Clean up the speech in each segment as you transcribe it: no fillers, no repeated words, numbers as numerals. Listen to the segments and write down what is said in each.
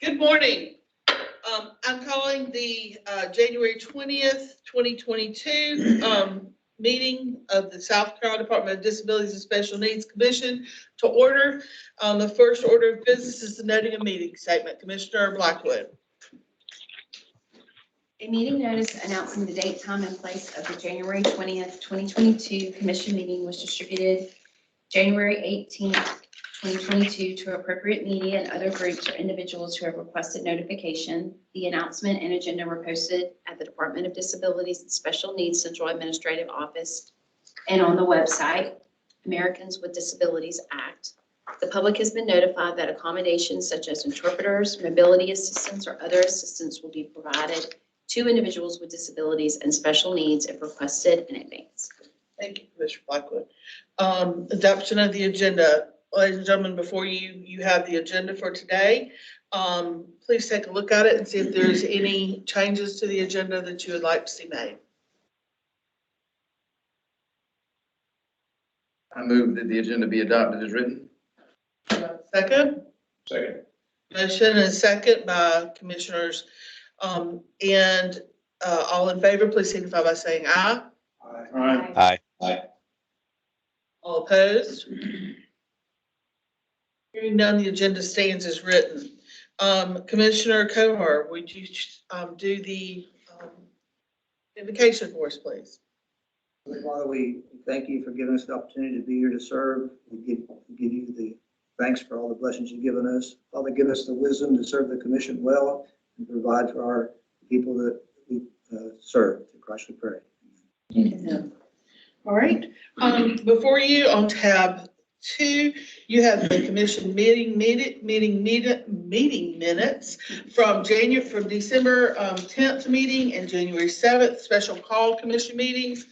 Good morning. I'm calling the January 20th, 2022 meeting of the South Carolina Department of Disabilities and Special Needs Commission to order. The first order of business is the noting of meeting statement. Commissioner Blackwood. A meeting notice announcing the date, time, and place of the January 20th, 2022 commission meeting was distributed January 18th, 2022 to appropriate media and other groups or individuals who have requested notification. The announcement and agenda were posted at the Department of Disabilities and Special Needs Central Administrative Office and on the website, Americans with Disabilities Act. The public has been notified that accommodations such as interpreters, mobility assistance, or other assistance will be provided to individuals with disabilities and special needs if requested in advance. Thank you, Commissioner Blackwood. Adoption of the agenda. Ladies and gentlemen, before you have the agenda for today. Please take a look at it and see if there's any changes to the agenda that you would like to see made. I move that the agenda be adopted as written. Second? Second. Motion and second by Commissioners. All in favor, please signify by saying aye. Aye. Aye. Aye. All opposed? Hearing none, the agenda stands as written. Commissioner Cohar, would you do the invocation for us, please? Father, we thank you for giving us the opportunity to be here to serve. We give you the thanks for all the blessings you've given us. Father, give us the wisdom to serve the commission well and provide for our people that we serve. In Christ we pray. Amen. All right. Before you on tab 2, you have the commission meeting minutes from December 10th meeting and January 7th special call commission meetings.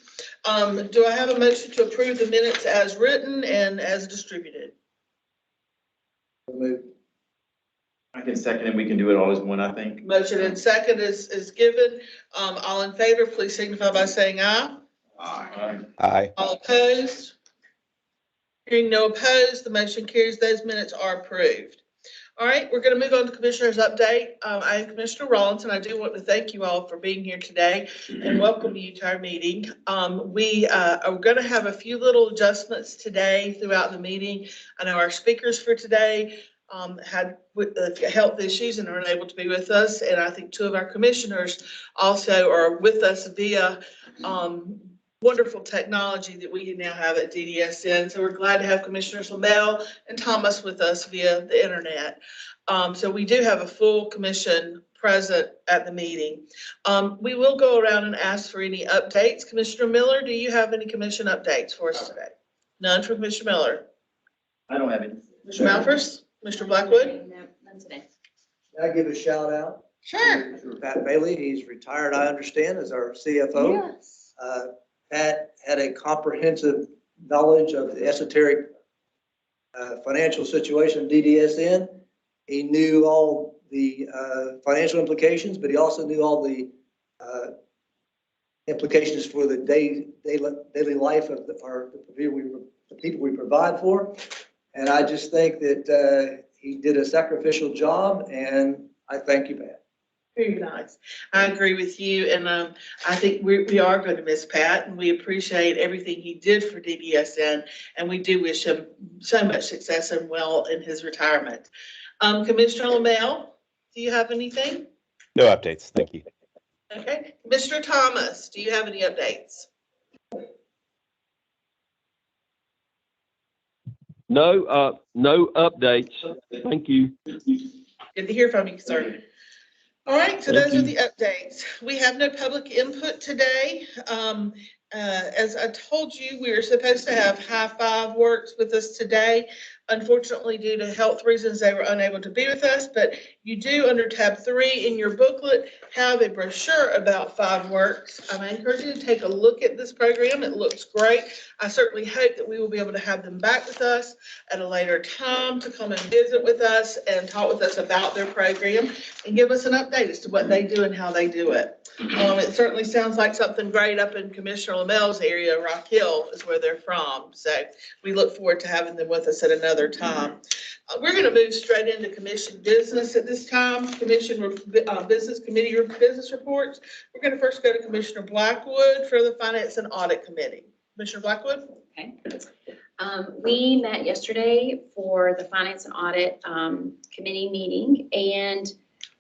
Do I have a motion to approve the minutes as written and as distributed? I can second it. We can do it all as one, I think. Motion and second is given. All in favor, please signify by saying aye. Aye. Aye. All opposed? Hearing no opposed, the motion carries. Those minutes are approved. All right, we're going to move on to Commissioner's update. I am Commissioner Rollins, and I do want to thank you all for being here today and welcome you to our meeting. We are going to have a few little adjustments today throughout the meeting. I know our speakers for today had health issues and are unable to be with us, and I think 2 of our commissioners also are with us via wonderful technology that we now have at DDSN. So we're glad to have Commissioners LaMelle and Thomas with us via the internet. So we do have a full commission present at the meeting. We will go around and ask for any updates. Commissioner Miller, do you have any commission updates for us today? None from Commissioner Miller. I don't have any. Mr. Malphurs, Mr. Blackwood? No, none today. Can I give a shout out? Sure. To Pat Bailey. He's retired, I understand, as our CFO. Yes. Pat had a comprehensive knowledge of the esoteric financial situation of DDSN. He knew all the financial implications, but he also knew all the implications for the daily life of the people we provide for. And I just think that he did a sacrificial job, and I thank you, Pat. Very nice. I agree with you, and I think we are going to miss Pat, and we appreciate everything he did for DDSN, and we do wish him so much success and well in his retirement. Commissioner LaMelle, do you have anything? No updates. Thank you. Okay. Commissioner Thomas, do you have any updates? No, no updates. Thank you. Good to hear from you, sir. All right, so those are the updates. We have no public input today. As I told you, we were supposed to have High Five Works with us today. Unfortunately, due to health reasons, they were unable to be with us, but you do under tab 3 in your booklet have a brochure about Five Works. I encourage you to take a look at this program. It looks great. I certainly hope that we will be able to have them back with us at a later time to come and visit with us and talk with us about their program and give us an update as to what they do and how they do it. It certainly sounds like something great up in Commissioner LaMelle's area. Rock Hill is where they're from. So we look forward to having them with us at another time. We're going to move straight into commission business at this time. Business committee business reports. We're going to first go to Commissioner Blackwood for the Finance and Audit Committee. Commissioner Blackwood? Okay. We met yesterday for the Finance and Audit Committee meeting, and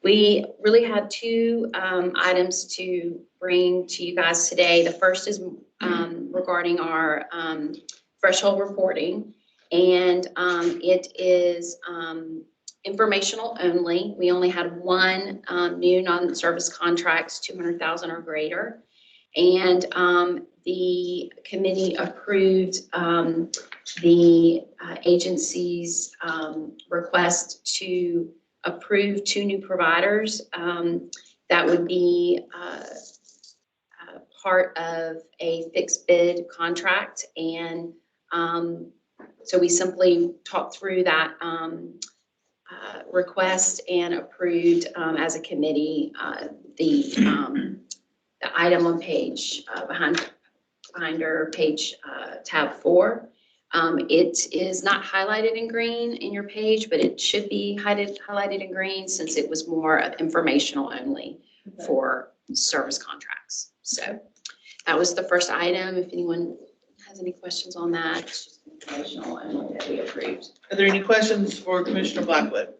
we really had two items to bring to you guys today. The first is regarding our threshold reporting, and it is informational only. We only had one new non-service contracts, 200,000 or greater, and the committee approved the agency's request to approve two new providers. That would be part of a fixed bid contract. And so we simply talked through that request and approved as a committee the item on page behind our page tab 4. It is not highlighted in green in your page, but it should be highlighted in green since it was more of informational only for service contracts. So that was the first item. If anyone has any questions on that, it's just informational only that we approved. Are there any questions for Commissioner Blackwood?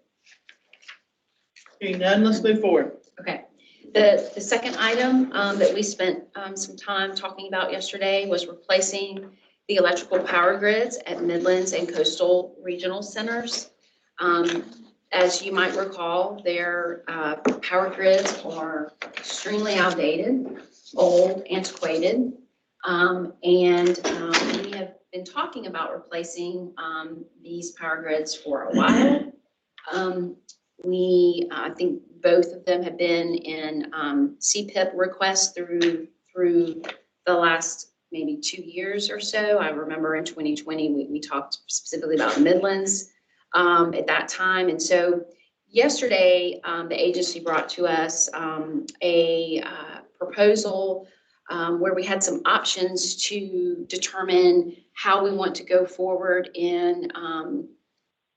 Hearing none, let's move forward. Okay. The second item that we spent some time talking about yesterday was replacing the electrical power grids at Midlands and Coastal Regional Centers. As you might recall, their power grids are extremely outdated, old, antiquated, and we have been talking about replacing these power grids for a while. I think both of them have been in CPIP requests through the last maybe 2 years or so. I remember in 2020, we talked specifically about Midlands at that time. And so yesterday, the agency brought to us a proposal where we had some options to determine how we want to go forward in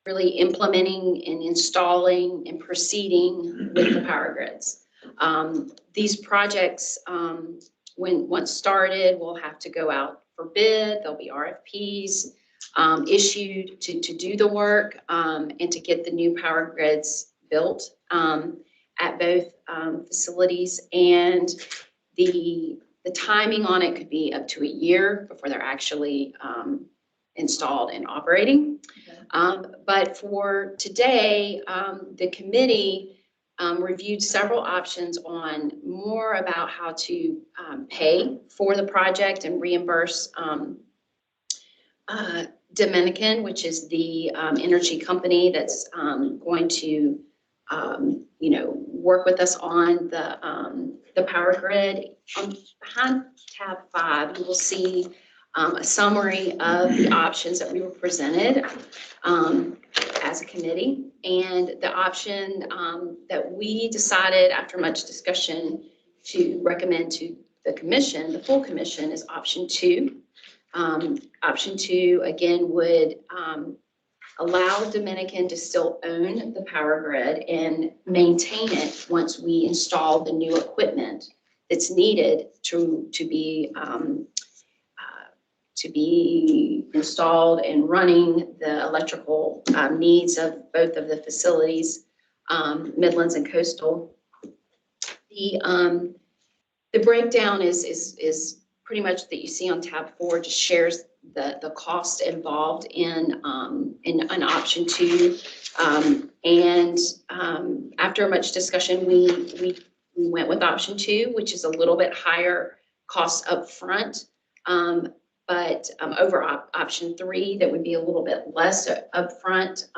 really implementing and installing and proceeding with the power grids. These projects, once started, will have to go out for bid. There'll be RFPs issued to do the work and to get the new power grids built at both facilities. And the timing on it could be up to a year before they're actually installed and operating. But for today, the committee reviewed several options on more about how to pay for the project and reimburse Dominican, which is the energy company that's going to, work with us on the power grid. Behind tab 5, you will see a summary of the options that we were presented as a committee. And the option that we decided after much discussion to recommend to the commission, the full commission, is option 2. Option 2, again, would allow Dominican to still own the power grid and maintain it once we install the new equipment that's needed to be installed and running the electrical needs of both of the facilities, Midlands and Coastal. The breakdown is pretty much that you see on tab 4, just shares the cost involved in an option 2. And after much discussion, we went with option 2, which is a little bit higher cost up front. But over option 3, that would be a little bit less upfront.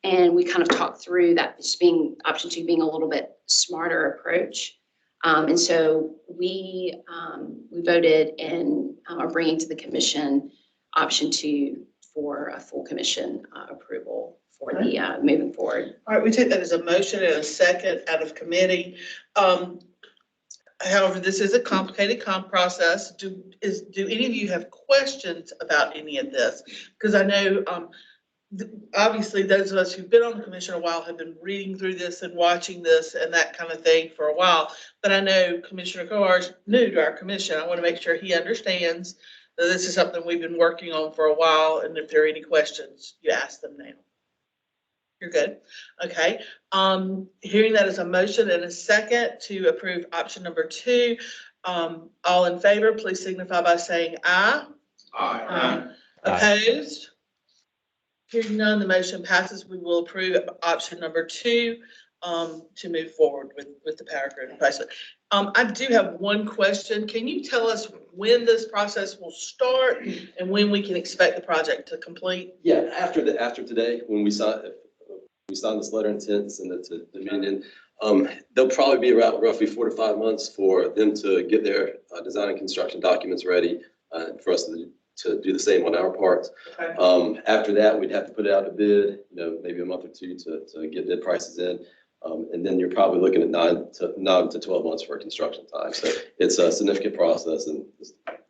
And we kind of talked through that, just being option 2 being a little bit smarter approach. And so we voted and are bringing to the commission option 2 for a full commission approval for the, moving forward. All right, we take that as a motion and a second out of committee. However, this is a complicated process. Do any of you have questions about any of this? Because I know, obviously, those of us who've been on the commission a while have been reading through this and watching this and that kind of thing for a while. But I know Commissioner Coar's new to our commission. I want to make sure he understands that this is something we've been working on for a while. And if there are any questions, you ask them now. You're good. Okay. Hearing that as a motion and a second to approve option number 2, all in favor, please signify by saying aye. Aye. Opposed? Hearing none, the motion passes. We will approve option number 2 to move forward with the power grid replacement. I do have one question. Can you tell us when this process will start and when we can expect the project to complete? Yeah, after today, when we sign this letter of intent and send it to Dominion, there'll probably be around roughly 4 to 5 months for them to get their design and construction documents ready, for us to do the same on our part. Okay. After that, we'd have to put it out to bid, maybe a month or 2 to get bid prices in. And then you're probably looking at 9 to 12 months for construction time. So it's a significant process, and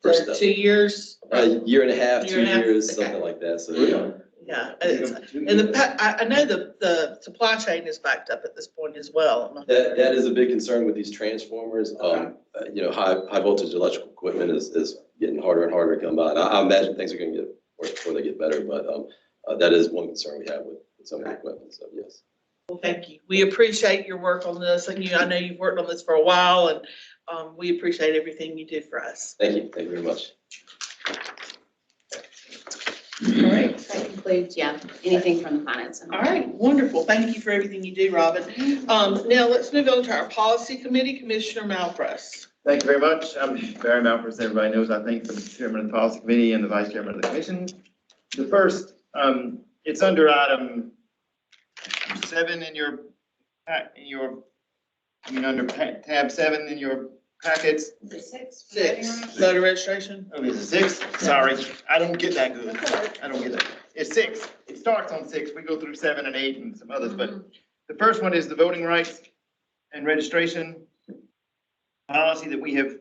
first step. 2 years? A year and a half, Year and a half? 2 years, Okay. something like that. So, yeah. Yeah. I know the supply chain is backed up at this point as well. That is a big concern with these transformers. High voltage electrical equipment is getting harder and harder to come by. And I imagine things are going to get worse before they get better, but that is one concern we have with some of the equipment. So yes. Well, thank you. We appreciate your work on this. And I know you've worked on this for a while, and we appreciate everything you do for us. Thank you. Thank you very much. All right. That concludes, anything from the finance. All right. Wonderful. Thank you for everything you do, Robin. Now let's move on to our policy committee, Commissioner Malpress. Thank you very much. I'm Barry Malphurs. Everybody knows, I think, the chairman of the policy committee and the vice chairman of the commission. The first, it's under item 7 under tab 7 in your packets. 6, voter registration. Oh, is it 6? Sorry, I don't get that good. I don't get that. It's 6. It starts on 6. We go through 7 and 8 and some others, but the first one is the voting rights and registration policy that we have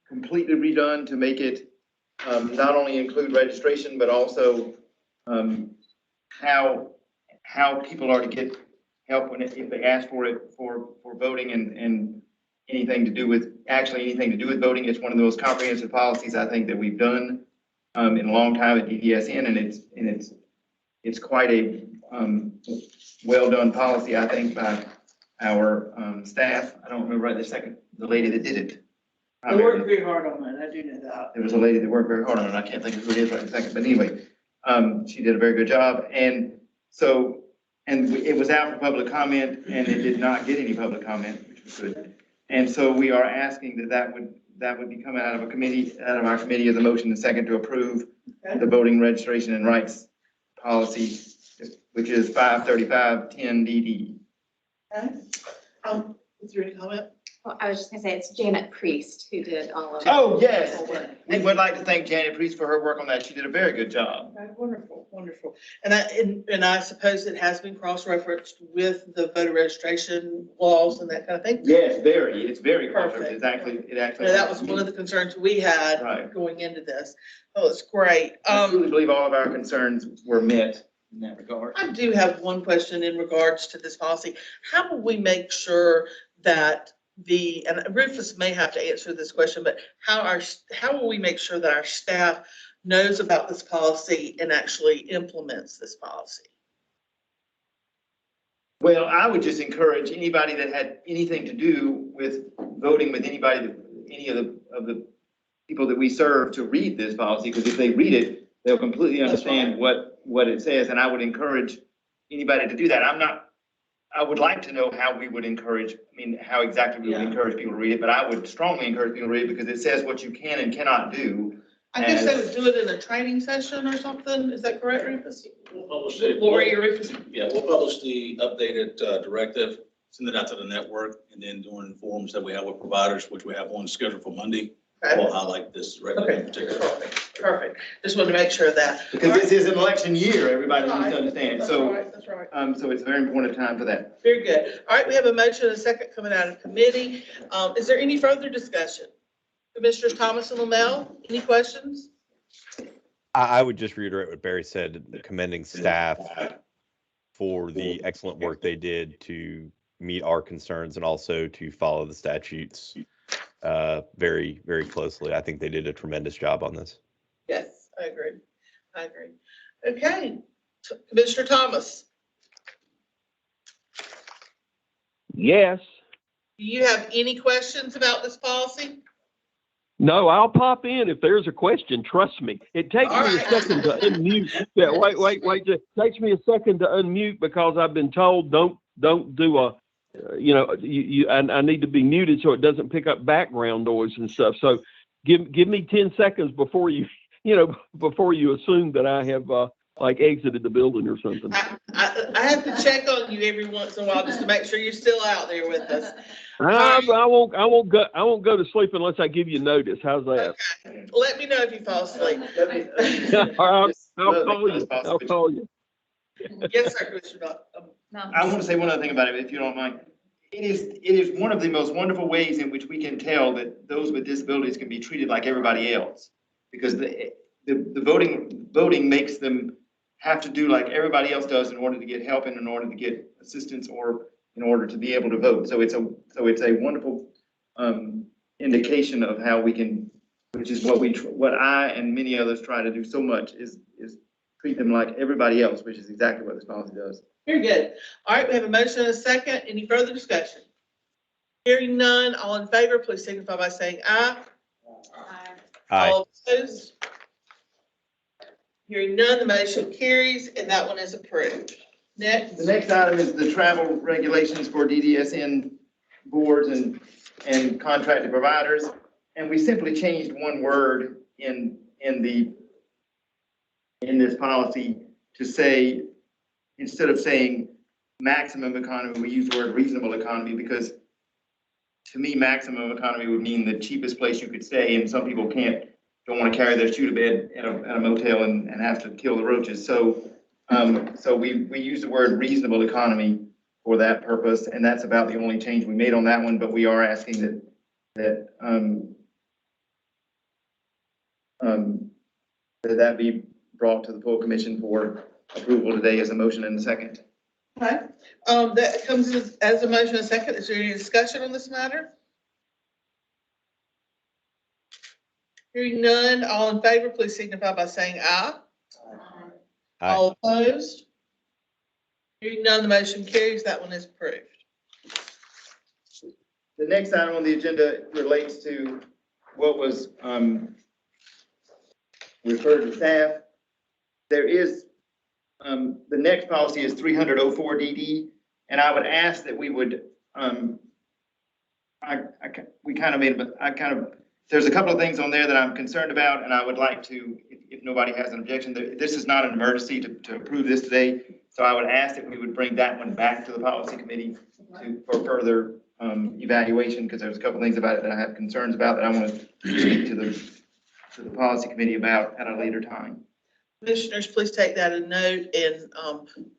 completely redone to make it not only include registration, but also how people are to get help if they ask for it for voting and anything to do with voting. It's one of the most comprehensive policies I think that we've done in a long time at DDSN, and it's quite a well done policy, I think, by our staff. I don't remember right this second the lady that did it. They worked very hard on it. I do know that. There was a lady that worked very hard on it. I can't think of who it is right this second, but anyway, she did a very good job. And so, it was out for public comment, and it did not get any public comment, which was good. And so we are asking that would be coming out of our committee as a motion and second to approve the voting registration and rights policy, which is 53510 DD. Okay. Is there any comment? Well, I was just gonna say, it's Janet Priest who did all of it. Oh, yes. We would like to thank Janet Priest for her work on that. She did a very good job. Okay, wonderful, wonderful. And I suppose it has been cross-referenced with the voter registration laws and that kind of thing? Yes, very. It's very perfect. Perfect. It actually. That was one of the concerns we had Right. going into this. Oh, it's great. I truly believe all of our concerns were met in that regard. I do have one question in regards to this policy. How will we make sure that and Rufus may have to answer this question, but how will we make sure that our staff knows about this policy and actually implements this policy? Well, I would just encourage anybody that had anything to do with voting with any of the people that we serve to read this policy, because if they read it, they'll completely understand what it says. And I would encourage anybody to do that. I would like to know how we would encourage, how exactly we would encourage people to read it, but I would strongly encourage people to read it because it says what you can and cannot do. I guess they would do it in a training session or something. Is that correct, Rufus? We'll publish it. Lori or Rufus? Yeah, we'll publish the updated directive, send it out to the network, and then during forums that we have with providers, which we have one scheduled for Monday, Okay. will highlight this directive in particular. Perfect. Just wanted to make sure of that. Because this is an election year, everybody needs Right. to understand. That's So, right, that's right. so it's a very important time for that. Very good. All right, we have a motion and a second coming out of committee. Is there any further discussion? Commissioners Thomas and Lamel, any questions? I would just reiterate what Barry said, commending staff for the excellent work they did to meet our concerns and also to follow the statutes very, very closely. I think they did a tremendous job on this. Yes, I agree. I agree. Okay, Commissioner Thomas, Yes. do you have any questions about this policy? No, I'll pop in if there's a question. Trust me. It takes All me a right. second to unmute. Yeah, wait. It takes me a second to unmute because I've been told don't do a, I need to be muted so it doesn't pick up background noise and stuff. So give me 10 seconds before you assume that I have exited the building or something. I have to check on you every once in a while just to make sure you're still out there with us. I won't go to sleep unless I give you notice. How's that? Okay. Let me know if you fall asleep. I'll call you. Yes, sir, Commissioner. I want to say one other thing about it, if you don't mind. It is one of the most wonderful ways in which we can tell that those with disabilities can be treated like everybody else. Because the voting makes them have to do like everybody else does in order to get help and in order to get assistance or in order to be able to vote. So it's a wonderful indication of how we can, which is what I and many others try to do so much is treat them like everybody else, which is exactly what this policy does. Very good. All right, we have a motion and a second. Any further discussion? Hearing none, all in favor, please signify by saying aye. Aye. All opposed? Hearing none, the motion carries, and that one is approved. Next. The next item is the travel regulations for DDSN boards and contracted providers. And we simply changed one word in this policy to say, instead of saying maximum economy, we use the word reasonable economy, because to me, maximum economy would mean the cheapest place you could stay, and some people don't want to carry their shoe to bed at a motel and have to kill the roaches. So we use the word reasonable economy for that purpose, and that's about the only change we made on that one. But we are asking that be brought to the full commission for approval today as a motion and a second. Okay, that comes as a motion and a second. Is there any discussion on this matter? Hearing none, all in favor, please signify by saying aye. Aye. All opposed? Hearing none, the motion carries. That one is approved. The next item on the agenda relates to what was referred to staff. There is, the next policy is 300-04-DD, and I would ask that we would, there's a couple of things on there that I'm concerned about, and I would like to, if nobody has an objection, this is not an emergency to approve this today. So I would ask that we would bring that one back to the policy committee for further evaluation, because there's a couple of things about it that I have concerns about that I want to speak to the policy committee about at a later time. Commissioners, please take that a note, and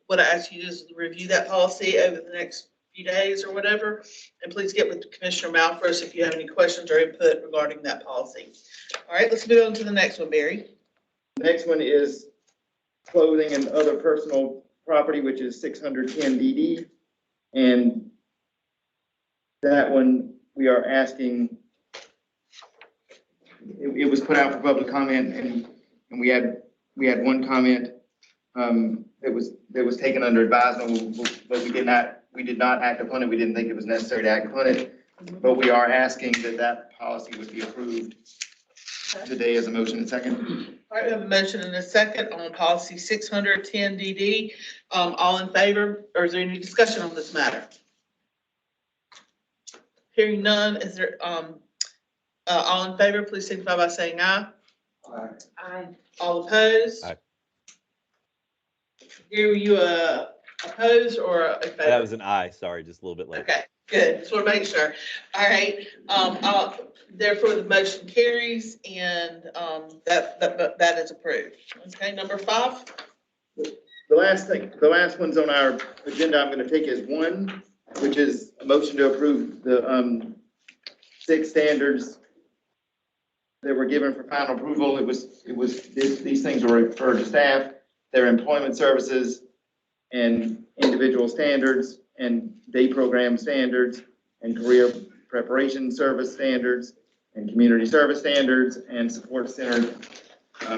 what I ask you is to review that policy over the next few days or whatever, and please get with Commissioner Malfros if you have any questions or input regarding that policy. All right, let's move on to the next one, Barry. The next one is clothing and other personal property, which is 610-DD, and that one we are asking. It was put out for public comment, and we had one comment that was taken under advisement, but we did not act upon it. We didn't think it was necessary to act upon it, but we are asking that policy would be approved today as a motion and second. All right, we have a motion and a second on policy 610-DD. All in favor, or is there any discussion on this matter? Hearing none, is there, all in favor, please signify by saying aye. Aye. All opposed? Aye. Were you opposed or in favor? That was an aye, sorry, just a little bit late. Okay, Good, just want to make sure. All right, therefore the motion carries and, that is approved. Okay, number 5. The last one's on our agenda I'm gonna take is 1, which is a motion to approve the, 6 standards that were given for final approval. These things were referred to staff, their employment services and individual standards and day program standards and career preparation service standards and community service standards and support center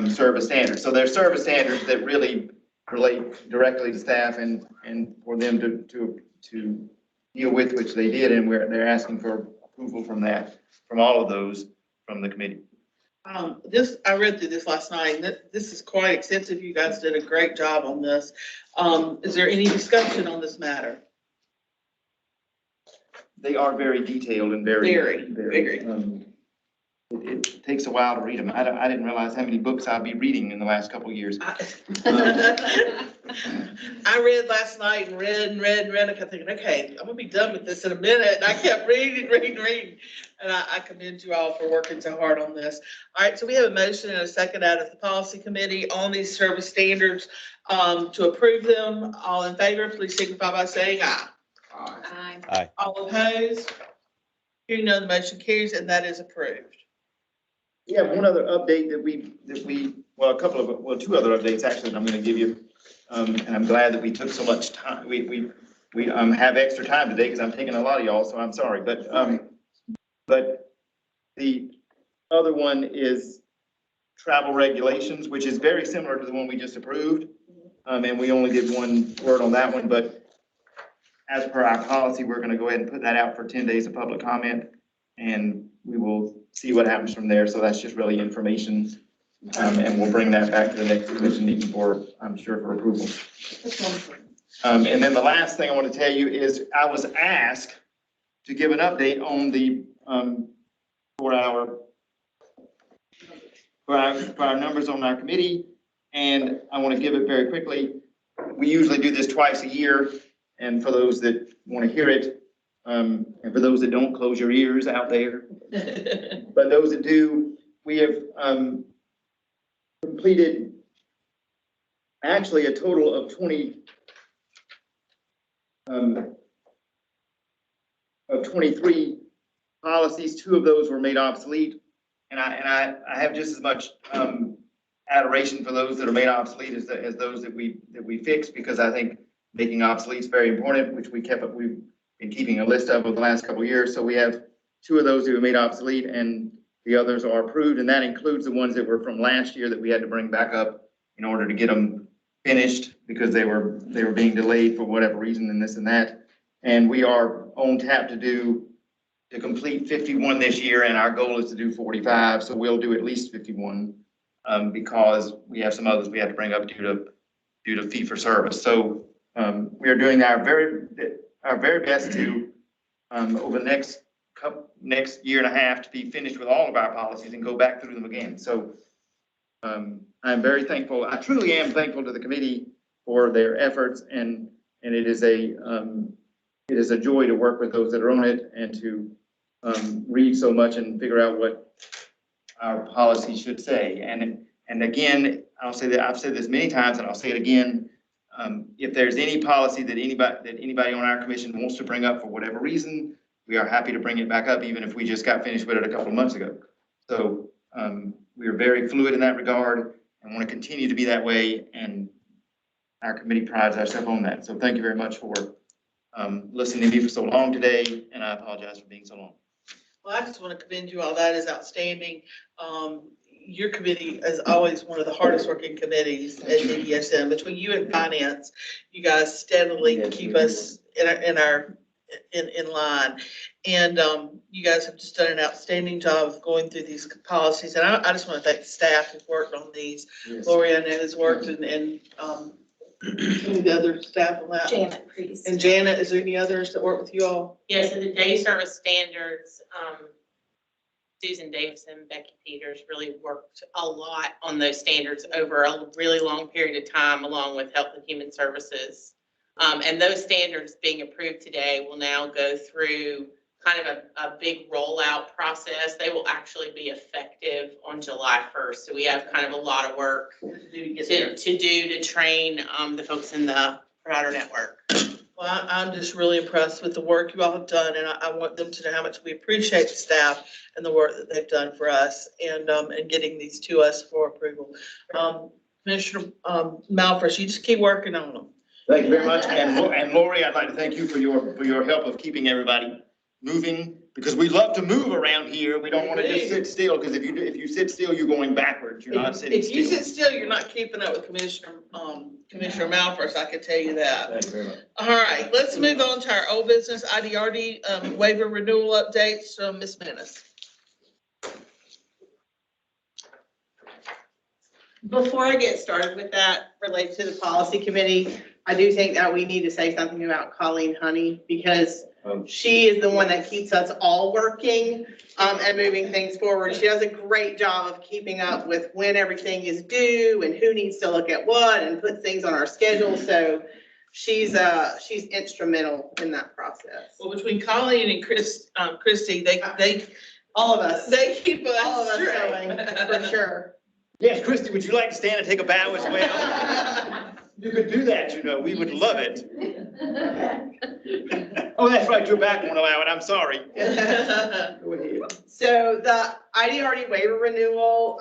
service standards. So they're service standards that really relate directly to staff and for them to deal with, which they did, and they're asking for approval from all of those from the committee. I read through this last night, and this is quite extensive. You guys did a great job on this. Is there any discussion on this matter? They are very detailed and very. Very. It takes a while to read them. I didn't realize how many books I'd be reading in the last couple of years. I read last night and read. I kept thinking, okay, I'm gonna be done with this in a minute. And I kept reading. And I commend you all for working so hard on this. All right, so we have a motion and a second out of the policy committee on these service standards to approve them. All in favor, please signify by saying aye. Aye. All opposed? Hearing none, the motion carries and that is approved. We have one other update well, two other updates actually that I'm going to give you. And I'm glad that we took so much time. We have extra time today because I'm taking a lot of y'all, so I'm sorry. But the other one is travel regulations, which is very similar to the one we just approved. And we only did one word on that one, but as per our policy, we're going to go ahead and put that out for 10 days of public comment, and we will see what happens from there. So that's just really information, and we'll bring that back to the next commission meeting I'm sure, for approval. And then the last thing I want to tell you is I was asked to give an update on the for our numbers on our committee, and I want to give it very quickly. We usually do this twice a year, and for those that want to hear it, and for those that don't, close your ears out there. But those that do, we have completed actually a total of 23 policies. 2 of those were made obsolete, and I have just as much adoration for those that are made obsolete as those that we fixed, because I think making obsolete is very important, which we've been keeping a list of over the last couple of years. So we have 2 of those that were made obsolete, and the others are approved, and that includes the ones that were from last year that we had to bring back up in order to get them finished because they were being delayed for whatever reason and this and that. And we are on tap to complete 51 this year, and our goal is to do 45. So we'll do at least 51 because we have some others we have to bring up due to fee for service. So we are doing our very best to over the next year and a half to be finished with all of our policies and go back through them again. So I'm very thankful. I truly am thankful to the committee for their efforts, and it is a joy to work with those that are on it and to read so much and figure out what our policy should say. And again, I'll say that I've said this many times, and I'll say it again. If there's any policy that anybody on our commission wants to bring up for whatever reason, we are happy to bring it back up, even if we just got finished with it a couple of months ago. So we are very fluid in that regard and want to continue to be that way. And our committee prides ourselves on that. So thank you very much for listening to me for so long today, and I apologize for being so long. Well, I just want to commend you all. That is outstanding. Your committee is always one of the hardest working committees at DDSM. Between you and finance, you guys steadily keep us in line. And you guys have just done an outstanding job of going through these policies. And I just want to thank the staff who've worked on these. Yes. Lori, I know, has worked and some of the other staff on that. Janet, please. And Janet, is there any others that work with you all? Yeah, so the day service standards, Susan Davison, Becky Peters really worked a lot on those standards over a really long period of time, along with Health and Human Services. And those standards being approved today will now go through kind of a big rollout process. They will actually be effective on July 1st. So we have kind of a lot of work to train the folks in the provider network. Well, I'm just really impressed with the work you all have done, and I want them to know how much we appreciate the staff and the work that they've done for us and getting these to us for approval. Commissioner Malfresh, you just keep working on them. Thank you very much. And Lori, I'd like to thank you for your help of keeping everybody moving, because we love to move around here. We don't want to just sit still, because if you sit still, you're going backwards. You're not sitting still. If you sit still, you're not keeping up with Commissioner Malfresh, I can tell you that. Thank you very much. All right, let's move on to our old business IDRD waiver renewal updates from Ms. Menace. Before I get started with that related to the policy committee, I do think that we need to say something about Colleen Honey, because she is the one that keeps us all working and moving things forward. She does a great job of keeping up with when everything is due and who needs to look at what and put things on our schedule. So she's instrumental in that process. Well, between Colleen and Christy, they All of us. they keep All of us us straight. going, for sure. Yes, Christy, would you like to stand and take a bow as well? You could do that, you know, we would love it. Oh, that's right, your back won't allow it, I'm sorry. Go ahead. So the IDRD waiver renewal,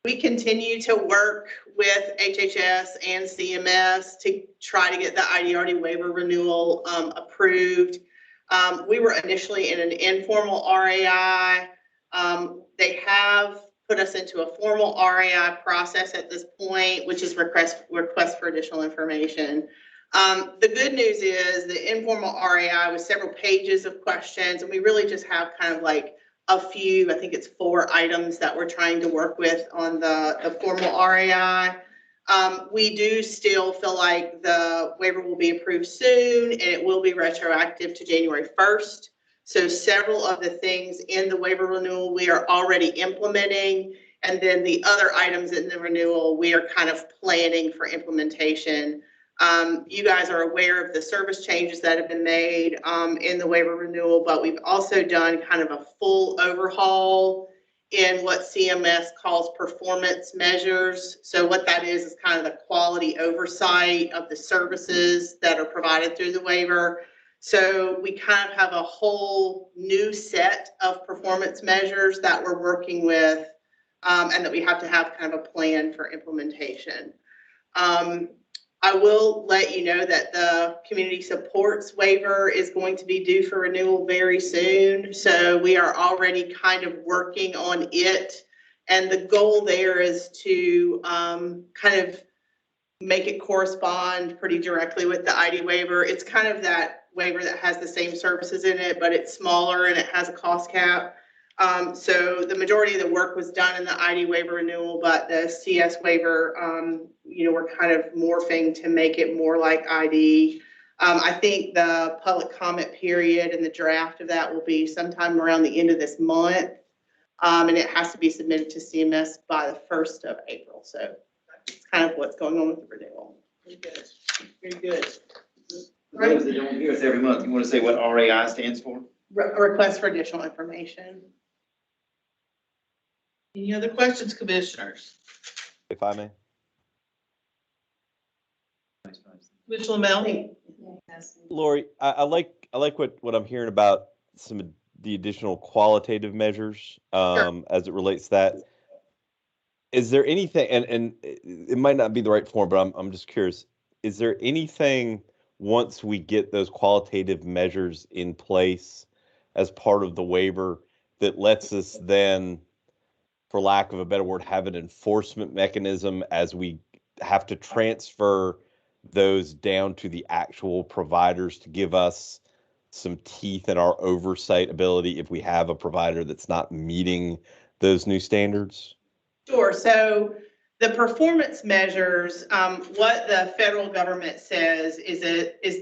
we continue to work with HHS and CMS to try to get the IDRD waiver renewal approved. We were initially in an informal RAI. They have put us into a formal RAI process at this point, which is request for additional information. The good news is the informal RAI was several pages of questions, and we really just have kind of like a few, I think it's 4 items that we're trying to work with on the formal RAI. We do still feel like the waiver will be approved soon, and it will be retroactive to January 1st. So several of the things in the waiver renewal we are already implementing, and then the other items in the renewal we are kind of planning for implementation. You guys are aware of the service changes that have been made in the waiver renewal, but we've also done kind of a full overhaul in what CMS calls performance measures. So what that is kind of the quality oversight of the services that are provided through the waiver. So we kind of have a whole new set of performance measures that we're working with and that we have to have kind of a plan for implementation. I will let you know that the community supports waiver is going to be due for renewal very soon. So we are already kind of working on it. And the goal there is to kind of make it correspond pretty directly with the ID waiver. It's kind of that waiver that has the same services in it, but it's smaller and it has a cost cap. So the majority of the work was done in the ID waiver renewal, but the CS waiver, we're kind of morphing to make it more like ID. I think the public comment period and the draft of that will be sometime around the end of this month. And it has to be submitted to CMS by the 1st of April. So that's kind of what's going on with the renewal. Very good. Very good. For those that don't hear us every month, you want to say what RAI stands for? Request for additional information. Any other questions, commissioners? If I may. Commissioner Lamel? Lori, I like what I'm hearing about some of the additional qualitative measures as it relates to that. Is there anything, and it might not be the right form, but I'm just curious, is there anything once we get those qualitative measures in place as part of the waiver that lets us then, for lack of a better word, have an enforcement mechanism as we have to transfer those down to the actual providers to give us some teeth in our oversight ability if we have a provider that's not meeting those new standards? Sure. So the performance measures, what the federal government says is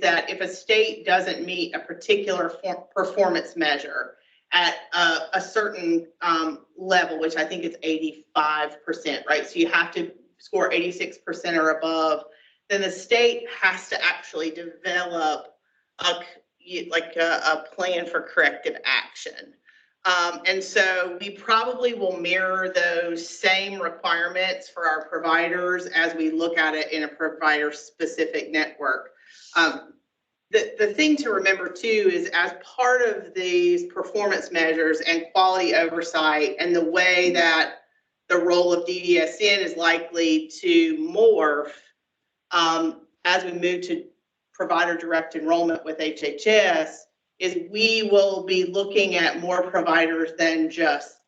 that if a state doesn't meet a particular performance measure at a certain level, which I think is 85%, right? So you have to score 86% or above, then the state has to actually develop a plan for corrective action. And so we probably will mirror those same requirements for our providers as we look at it in a provider-specific network. The thing to remember too is as part of these performance measures and quality oversight and the way that the role of DDSN is likely to morph as we move to provider direct enrollment with HHS, is we will be looking at more providers than just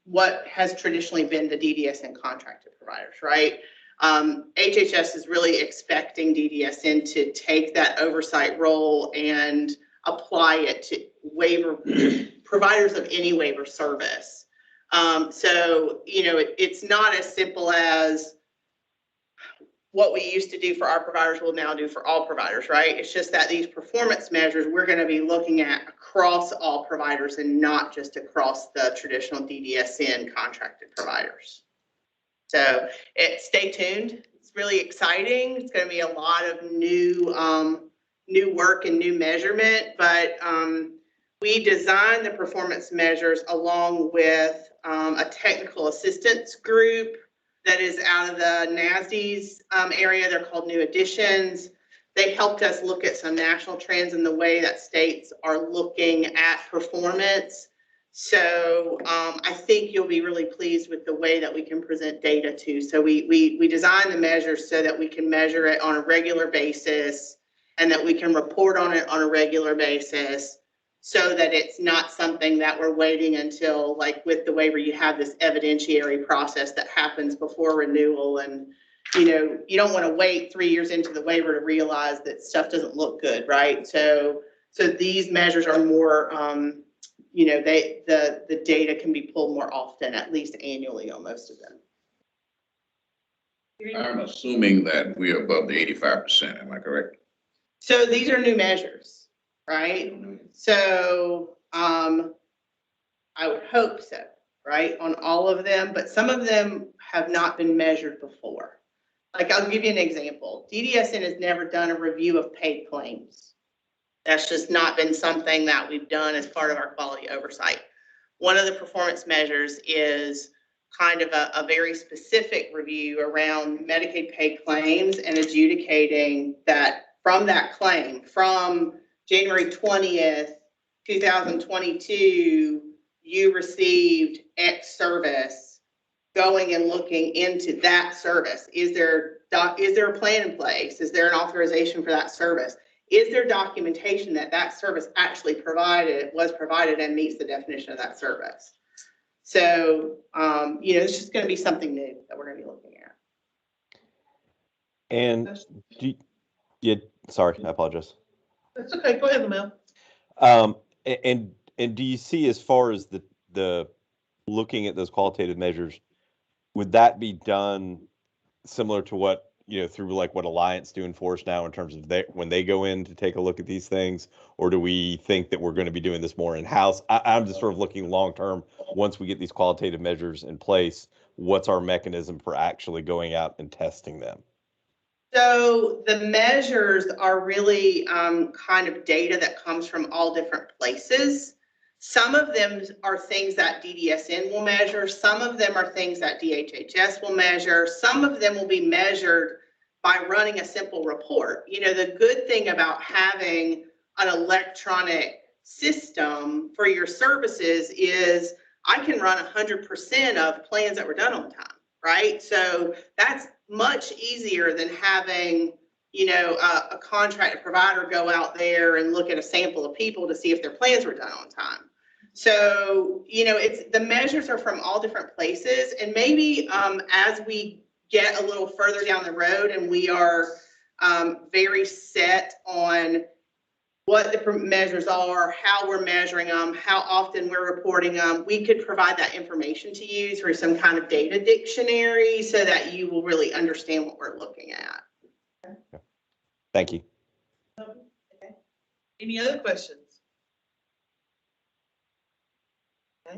what has traditionally been the DDSN contracted providers, right? HHS is really expecting DDSN to take that oversight role and apply it to waiver providers of any waiver service. So, it's not as simple as what we used to do for our providers will now do for all providers, right? It's just that these performance measures, we're going to be looking at across all providers and not just across the traditional DDSN contracted providers. So stay tuned. It's really exciting. It's going to be a lot of new work and new measurement, but we designed the performance measures along with a technical assistance group that is out of the NASD's area. They're called New Additions. They helped us look at some national trends in the way that states are looking at performance. So I think you'll be really pleased with the way that we can present data too. So we designed the measures so that we can measure it on a regular basis and that we can report on it on a regular basis, so that it's not something that we're waiting until, like with the waiver, you have this evidentiary process that happens before renewal. And, you don't want to wait 3 years into the waiver to realize that stuff doesn't look good, right? So these measures are more, the data can be pulled more often, at least annually on most of them. I'm assuming that we are above the 85%, am I correct? So these are new measures, right? So I would hope so, right, on all of them, but some of them have not been measured before. Like, I'll give you an example. DDSN has never done a review of paid claims. That's just not been something that we've done as part of our quality oversight. One of the performance measures is kind of a very specific review around Medicaid paid claims and adjudicating that from that claim, from January 20th, 2022, you received X service, going and looking into that service. Is there a plan in place? Is there an authorization for that service? Is there documentation that that service actually was provided and meets the definition of that service? So, it's just going to be something new that we're going to be looking at. And sorry, I apologize. That's okay. Go ahead, Mel. And do you see, as far as the looking at those qualitative measures, would that be done similar to what, through like what Alliance doing for us now in terms of when they go in to take a look at these things, or do we think that we're going to be doing this more in-house? I'm just sort of looking long-term. Once we get these qualitative measures in place, what's our mechanism for actually going out and testing them? So the measures are really kind of data that comes from all different places. Some of them are things that DDSN will measure. Some of them are things that DHHS will measure. Some of them will be measured by running a simple report. The good thing about having an electronic system for your services is I can run 100% of plans that were done on time, right? So that's much easier than having, a contracted provider go out there and look at a sample of people to see if their plans were done on time. So, the measures are from all different places, and maybe as we get a little further down the road and we are very set on what the measures are, how we're measuring them, how often we're reporting them, we could provide that information to you through some kind of data dictionary so that you will really understand what we're looking at. Okay. Thank you. Okay. Any other questions?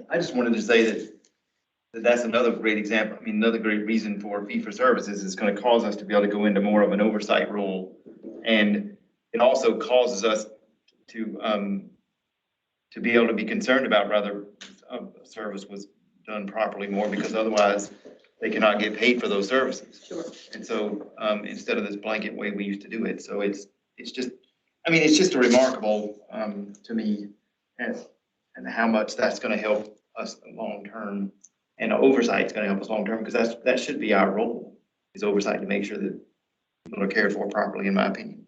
I just wanted to say that that's another great example. I mean, another great reason for fee for service is it's going to cause us to be able to go into more of an oversight role. And it also causes us to be able to be concerned about whether a service was done properly more, because otherwise they cannot get paid for those services. Sure. And so, instead of this blanket way we used to do it, so it's just, I mean, it's just a remarkable, to me, and how much that's gonna help us long-term. And oversight is gonna help us long-term, because that should be our role, is oversight, to make sure that people are cared for properly, in my opinion.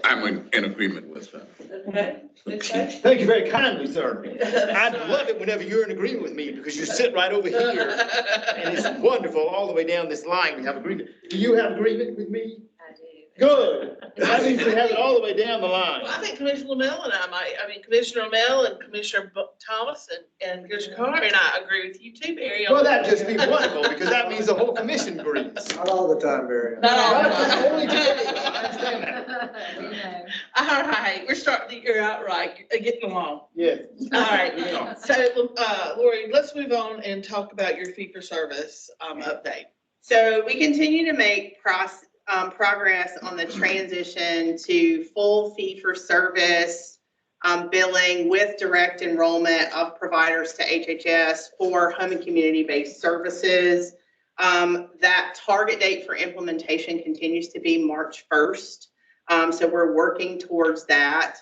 I'm in agreement with that. Okay. Okay. Thank you very kindly, sir. I love it whenever you're in agreement with me, because you're sitting right over here. And it's wonderful, all the way down this line, we have agreement. Do you have agreement with me? I do. Good. That means we have it all the way down the line. Well, I think Commissioner Lamell and Commissioner Lamell and Commissioner Thomas and Commissioner Carr and I agree with you too, Barry. Well, that'd just be wonderful, because that means the whole commission agrees. Not all the time, Barry. Not all the time. Only today, I understand that. You know. All right, we're starting the year out right, getting along. Yes. All right, so, Lori, let's move on and talk about your fee for service, update. So we continue to make progress on the transition to full fee-for-service billing with direct enrollment of providers to HHS for home and community-based services. That target date for implementation continues to be March 1st. So we're working towards that.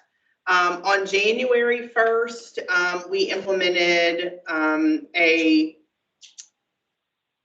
On January 1st, we implemented a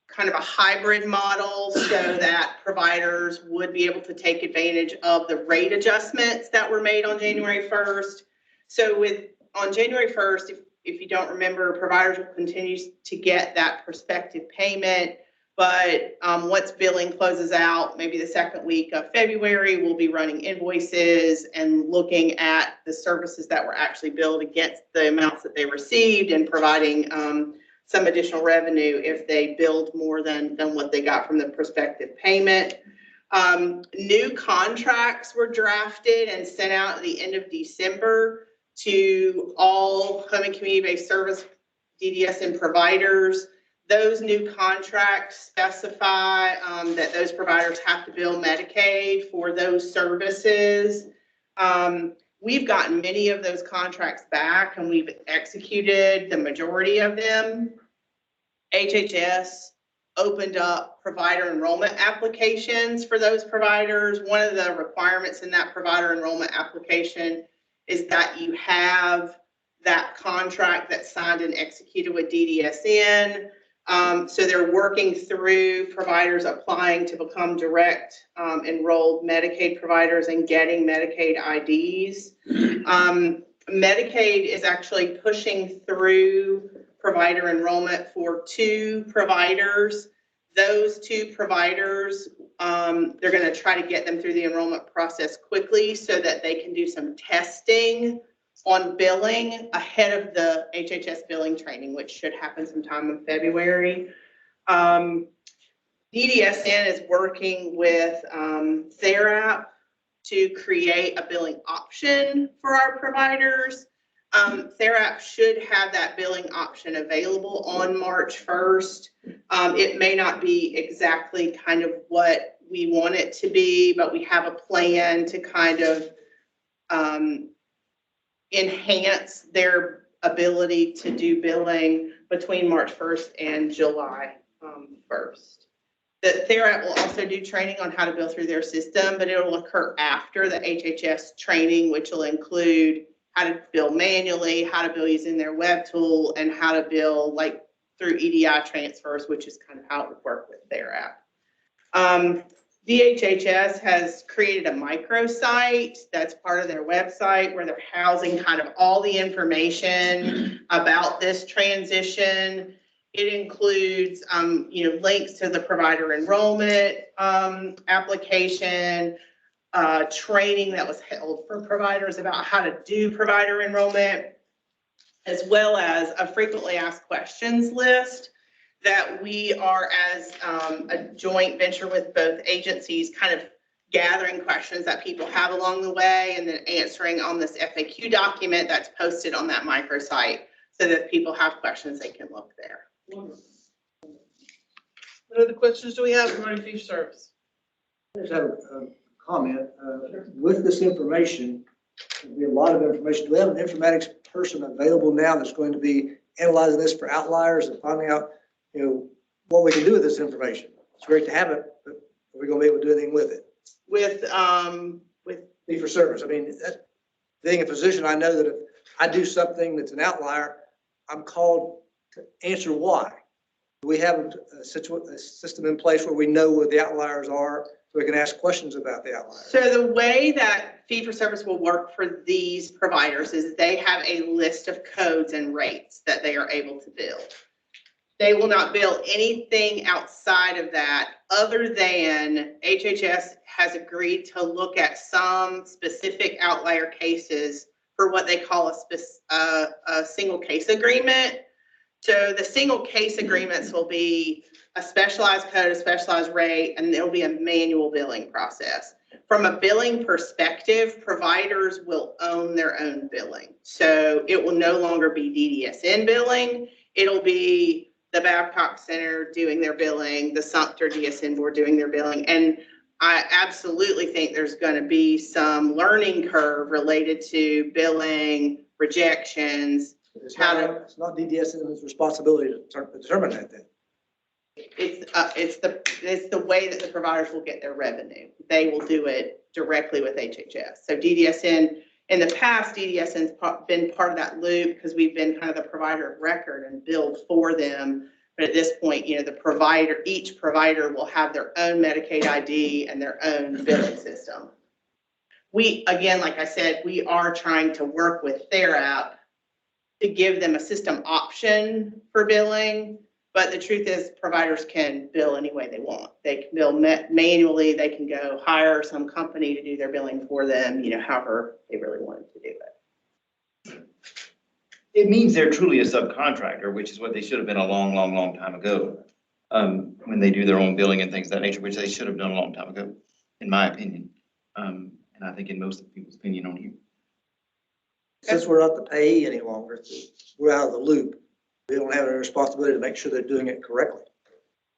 kind of a hybrid model so that providers would be able to take advantage of the rate adjustments that were made on January 1st. So on January 1st, if you don't remember, providers will continue to get that prospective payment. But once billing closes out, maybe the second week of February, we'll be running invoices and looking at the services that were actually billed against the amounts that they received, and providing some additional revenue if they billed more than what they got from the prospective payment. New contracts were drafted and sent out at the end of December to all home and community-based service DDS and providers. Those new contracts specify that those providers have to bill Medicaid for those services. We've gotten many of those contracts back, and we've executed the majority of them. HHS opened up provider enrollment applications for those providers. One of the requirements in that provider enrollment application is that you have that contract that's signed and executed with DDSN. So they're working through providers applying to become direct enrolled Medicaid providers and getting Medicaid IDs. Medicaid is actually pushing through provider enrollment for 2 providers. Those 2 providers, they're going to try to get them through the enrollment process quickly so that they can do some testing on billing ahead of the HHS billing training, which should happen sometime in February. DDSN is working with TheraP to create a billing option for our providers. TheraP should have that billing option available on March 1st. It may not be exactly kind of what we want it to be, but we have a plan to kind of enhance their ability to do billing between March 1st and July 1st. The TheraP will also do training on how to bill through their system, but it will occur after the HHS training, which will include how to bill manually, how to bill using their web tool, and how to bill like through EDI transfers, which is kind of how it would work with TheraP. DHHS has created a microsite that's part of their website where they're housing kind of all the information about this transition. It includes, links to the provider enrollment application, training that was held for providers about how to do provider enrollment, as well as a frequently asked questions list that we are, as a joint venture with both agencies, kind of gathering questions that people have along the way and then answering on this FAQ document that's posted on that microsite. so that if people have questions, they can look there. What other questions do we have regarding fee for service? I just have a comment. With this information, there'll be a lot of information. Do we have an informatics person available now that's going to be analyzing this for outliers and finding out, what we can do with this information? It's great to have it, but are we going to be able to do anything with it? With Fee for service. I mean, being a physician, I know that if I do something that's an outlier, I'm called to answer why. Do we have a system in place where we know what the outliers are, so we can ask questions about the outliers? So the way that fee for service will work for these providers is they have a list of codes and rates that they are able to bill. They will not bill anything outside of that, other than HHS has agreed to look at some specific outlier cases for what they call a single case agreement. So the single case agreements will be a specialized code, a specialized rate, and there'll be a manual billing process. From a billing perspective, providers will own their own billing. So it will no longer be DDSN billing. It'll be the Babcock Center doing their billing, the Sumter DSN board doing their billing. And I absolutely think there's going to be some learning curve related to billing, rejections. It's not DDSN's responsibility to determine that then. It's the way that the providers will get their revenue. They will do it directly with HHS. So DDSN, in the past, DDSN's been part of that loop because we've been kind of the provider of record and billed for them. But at this point, each provider will have their own Medicaid ID and their own billing system. Again, like I said, we are trying to work with their app to give them a system option for billing. But the truth is, providers can bill any way they want. They can bill manually. They can go hire some company to do their billing for them, however they really wanted to do it. It means they're truly a subcontractor, which is what they should have been a long, long, long time ago. When they do their own billing and things of that nature, which they should have done a long time ago, in my opinion. And I think in most of people's opinion on you. Since we're not the payee any longer, we're out of the loop. We don't have any responsibility to make sure they're doing it correctly.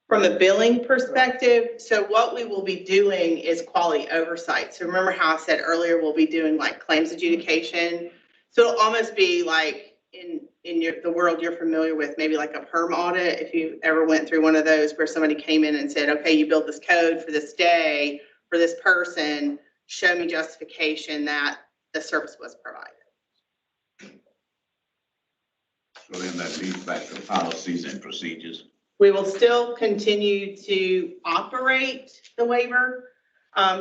From a billing perspective, so what we will be doing is quality oversight. So remember how I said earlier, we'll be doing like claims adjudication. So it'll almost be like in the world you're familiar with, maybe like a perm audit. If you ever went through one of those where somebody came in and said, okay, you built this code for this day, for this person, show me justification that the service was provided. So then that leads back to policies and procedures. We will still continue to operate the waiver.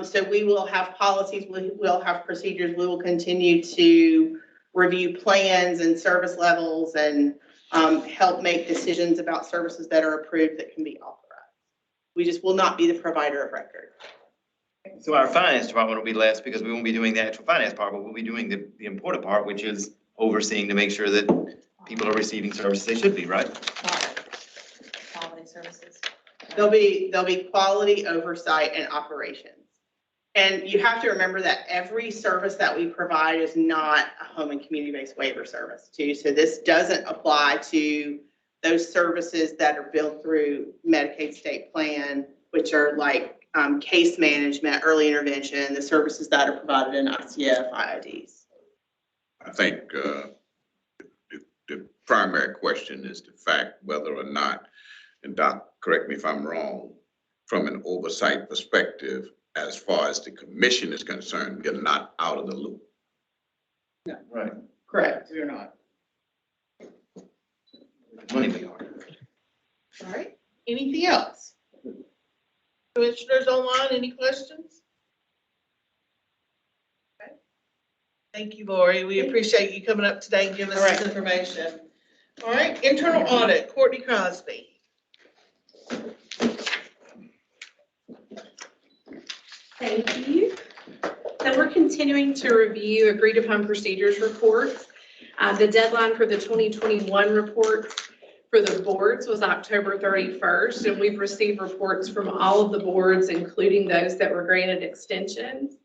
So we will have policies, we will have procedures. We will continue to review plans and service levels and help make decisions about services that are approved that can be authorized. We just will not be the provider of record. So our finance department will be less because we won't be doing the actual finance part, but we'll be doing the important part, which is overseeing to make sure that people are receiving services they should be, right? Quality services. There'll be quality oversight and operations. And you have to remember that every service that we provide is not a home and community-based waiver service too. So this doesn't apply to those services that are billed through Medicaid state plan, which are like case management, early intervention, the services that are provided in ICF, IIDs. I think the primary question is the fact whether or not, and Doc, correct me if I'm wrong, from an oversight perspective, as far as the commission is concerned, you're not out of the loop. Yeah, right. Correct, you're not. Money we are. All right, anything else? Commissioners online, any questions? Okay. Thank you, Lori. We appreciate you coming up today and giving us this information. All right, internal audit, Courtney Crosby. Thank you. So we're continuing to review agreed upon procedures reports. The deadline for the 2021 reports for the boards was October 31st, and we've received reports from all of the boards, including those that were granted extensions.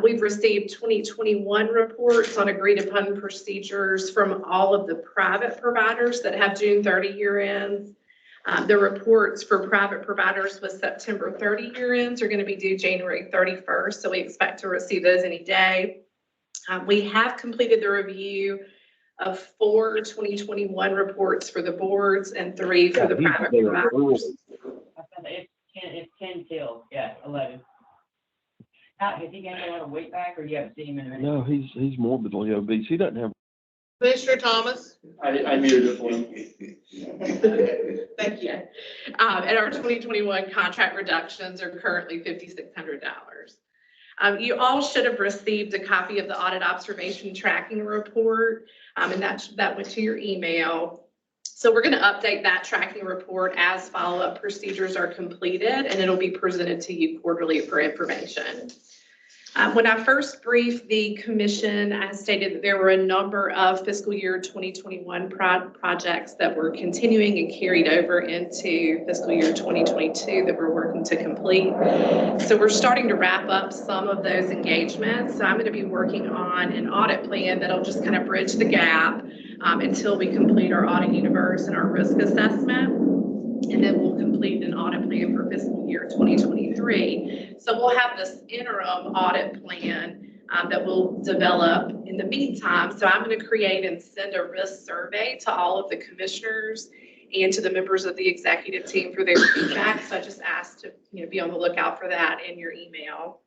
We've received 2021 reports on agreed upon procedures from all of the private providers that have June 30 year ends. The reports for private providers with September 30 year ends are going to be due January 31st, so we expect to receive those any day. We have completed the review of 4 2021 reports for the boards and 3 for the private providers. It's 10 till, yeah, 11. Has he gained a lot of weight back, or you haven't seen him in a minute? No, he's morbidly obese. He doesn't have. Commissioner Thomas? I muted it for him. Thank you. And our 2021 contract reductions are currently $5,600. You all should have received a copy of the audit observation tracking report, and that went to your email. So we're going to update that tracking report as follow-up procedures are completed, and it'll be presented to you quarterly for information. When I first briefed the commission, I stated that there were a number of fiscal year 2021 projects that were continuing and carried over into fiscal year 2022 that we're working to complete. So we're starting to wrap up some of those engagements. So I'm going to be working on an audit plan that'll just kind of bridge the gap until we complete our audit universe and our risk assessment. And then we'll complete an audit plan for fiscal year 2023. So we'll have this interim audit plan that we'll develop in the meantime. So I'm going to create and send a risk survey to all of the commissioners and to the members of the executive team for their feedback. So I just asked to be on the lookout for that in your email.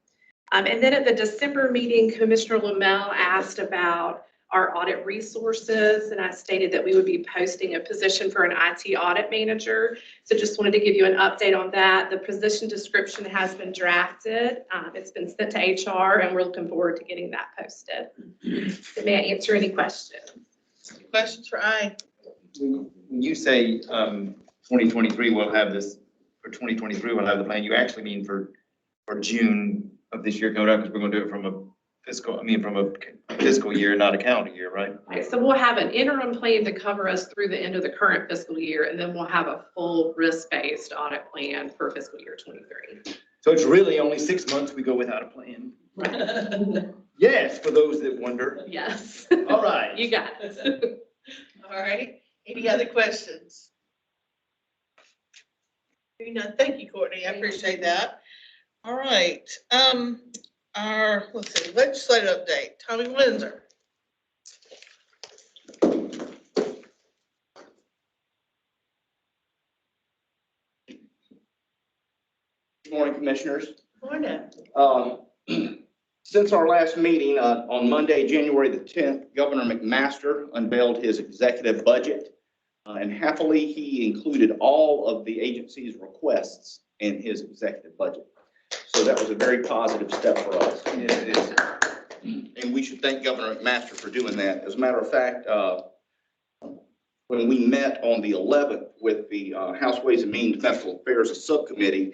And then at the December meeting, Commissioner Lamel asked about our audit resources, and I stated that we would be posting a position for an IT audit manager. So just wanted to give you an update on that. The position description has been drafted. It's been sent to HR, and we're looking forward to getting that posted. So may I answer any questions? Questions for I? When you say 2023, we'll have this, for 2023, we'll have the plan, you actually mean for June of this year coming up, because we're going to do it from a fiscal year, not a calendar year, right? Right, so we'll have an interim plan to cover us through the end of the current fiscal year, and then we'll have a full risk-based audit plan for fiscal year 23. So it's really only 6 months we go without a plan. Right. Yes, for those that wonder. Yes. All right. You got it. All right. Any other questions? Thank you, Courtney. I appreciate that. All right. Let's see, legislative update. Tommy Windsor. Good morning, Commissioners. Morning. Since our last meeting on Monday, January the 10th, Governor McMaster unveiled his executive budget, and happily he included all of the agency's requests in his executive budget. So that was a very positive step for us. It is. And we should thank Governor McMaster for doing that. As a matter of fact, when we met on the 11th with the House Ways and Means Medical Affairs Subcommittee,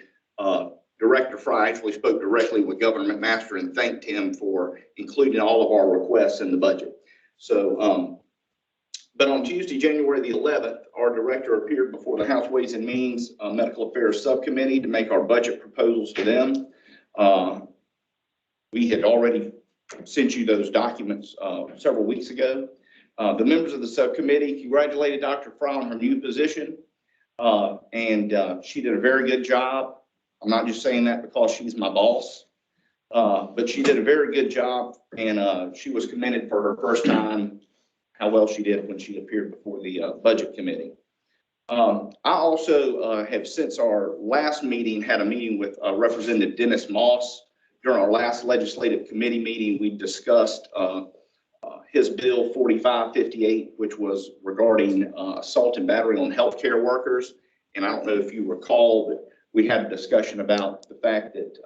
Director Fry actually spoke directly with Governor McMaster and thanked him for including all of our requests in the budget. So, but on Tuesday, January the 11th, our director appeared before the House Ways and Means Medical Affairs Subcommittee to make our budget proposals to them. We had already sent you those documents several weeks ago. The members of the subcommittee congratulated Dr. Fry on her new position, and she did a very good job. I'm not just saying that because she's my boss, but she did a very good job, and she was commended for her first time, how well she did when she appeared before the budget committee. I also have, since our last meeting, had a meeting with Representative Dennis Moss. During our last legislative committee meeting, we discussed his bill 4558, which was regarding assault and battery on healthcare workers. And I don't know if you recall that we had a discussion about the fact that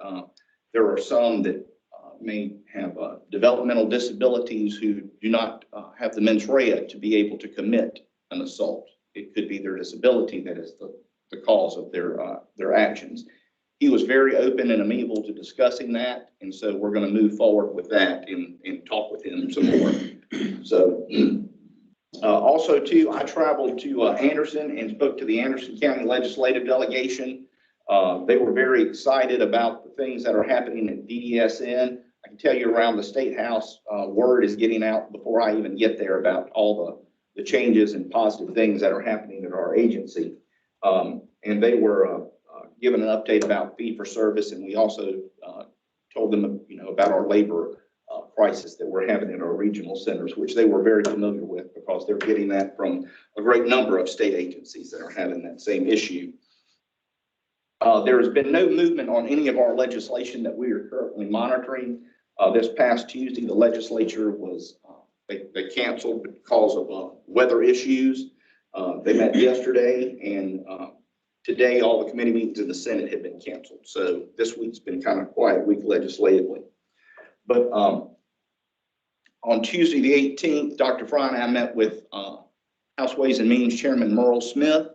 there are some that may have developmental disabilities who do not have the mens rea to be able to commit an assault. It could be their disability that is the cause of their actions. He was very open and amenable to discussing that, and so we're going to move forward with that and talk with him some more. So also too, I traveled to Anderson and spoke to the Anderson County Legislative Delegation. They were very excited about the things that are happening at DDSN. I can tell you around the State House, word is getting out before I even get there about all the changes and positive things that are happening at our agency. And they were given an update about fee for service, and we also told them, about our labor crisis that we're having in our regional centers, which they were very familiar with because they're getting that from a great number of state agencies that are having that same issue. There has been no movement on any of our legislation that we are currently monitoring. This past Tuesday, the legislature was, they canceled because of weather issues. They met yesterday, and today all the committee meetings in the Senate have been canceled. So this week's been kind of a quiet week legislatively. But on Tuesday, the 18th, Dr. Fry and I met with House Ways and Means Chairman Merle Smith.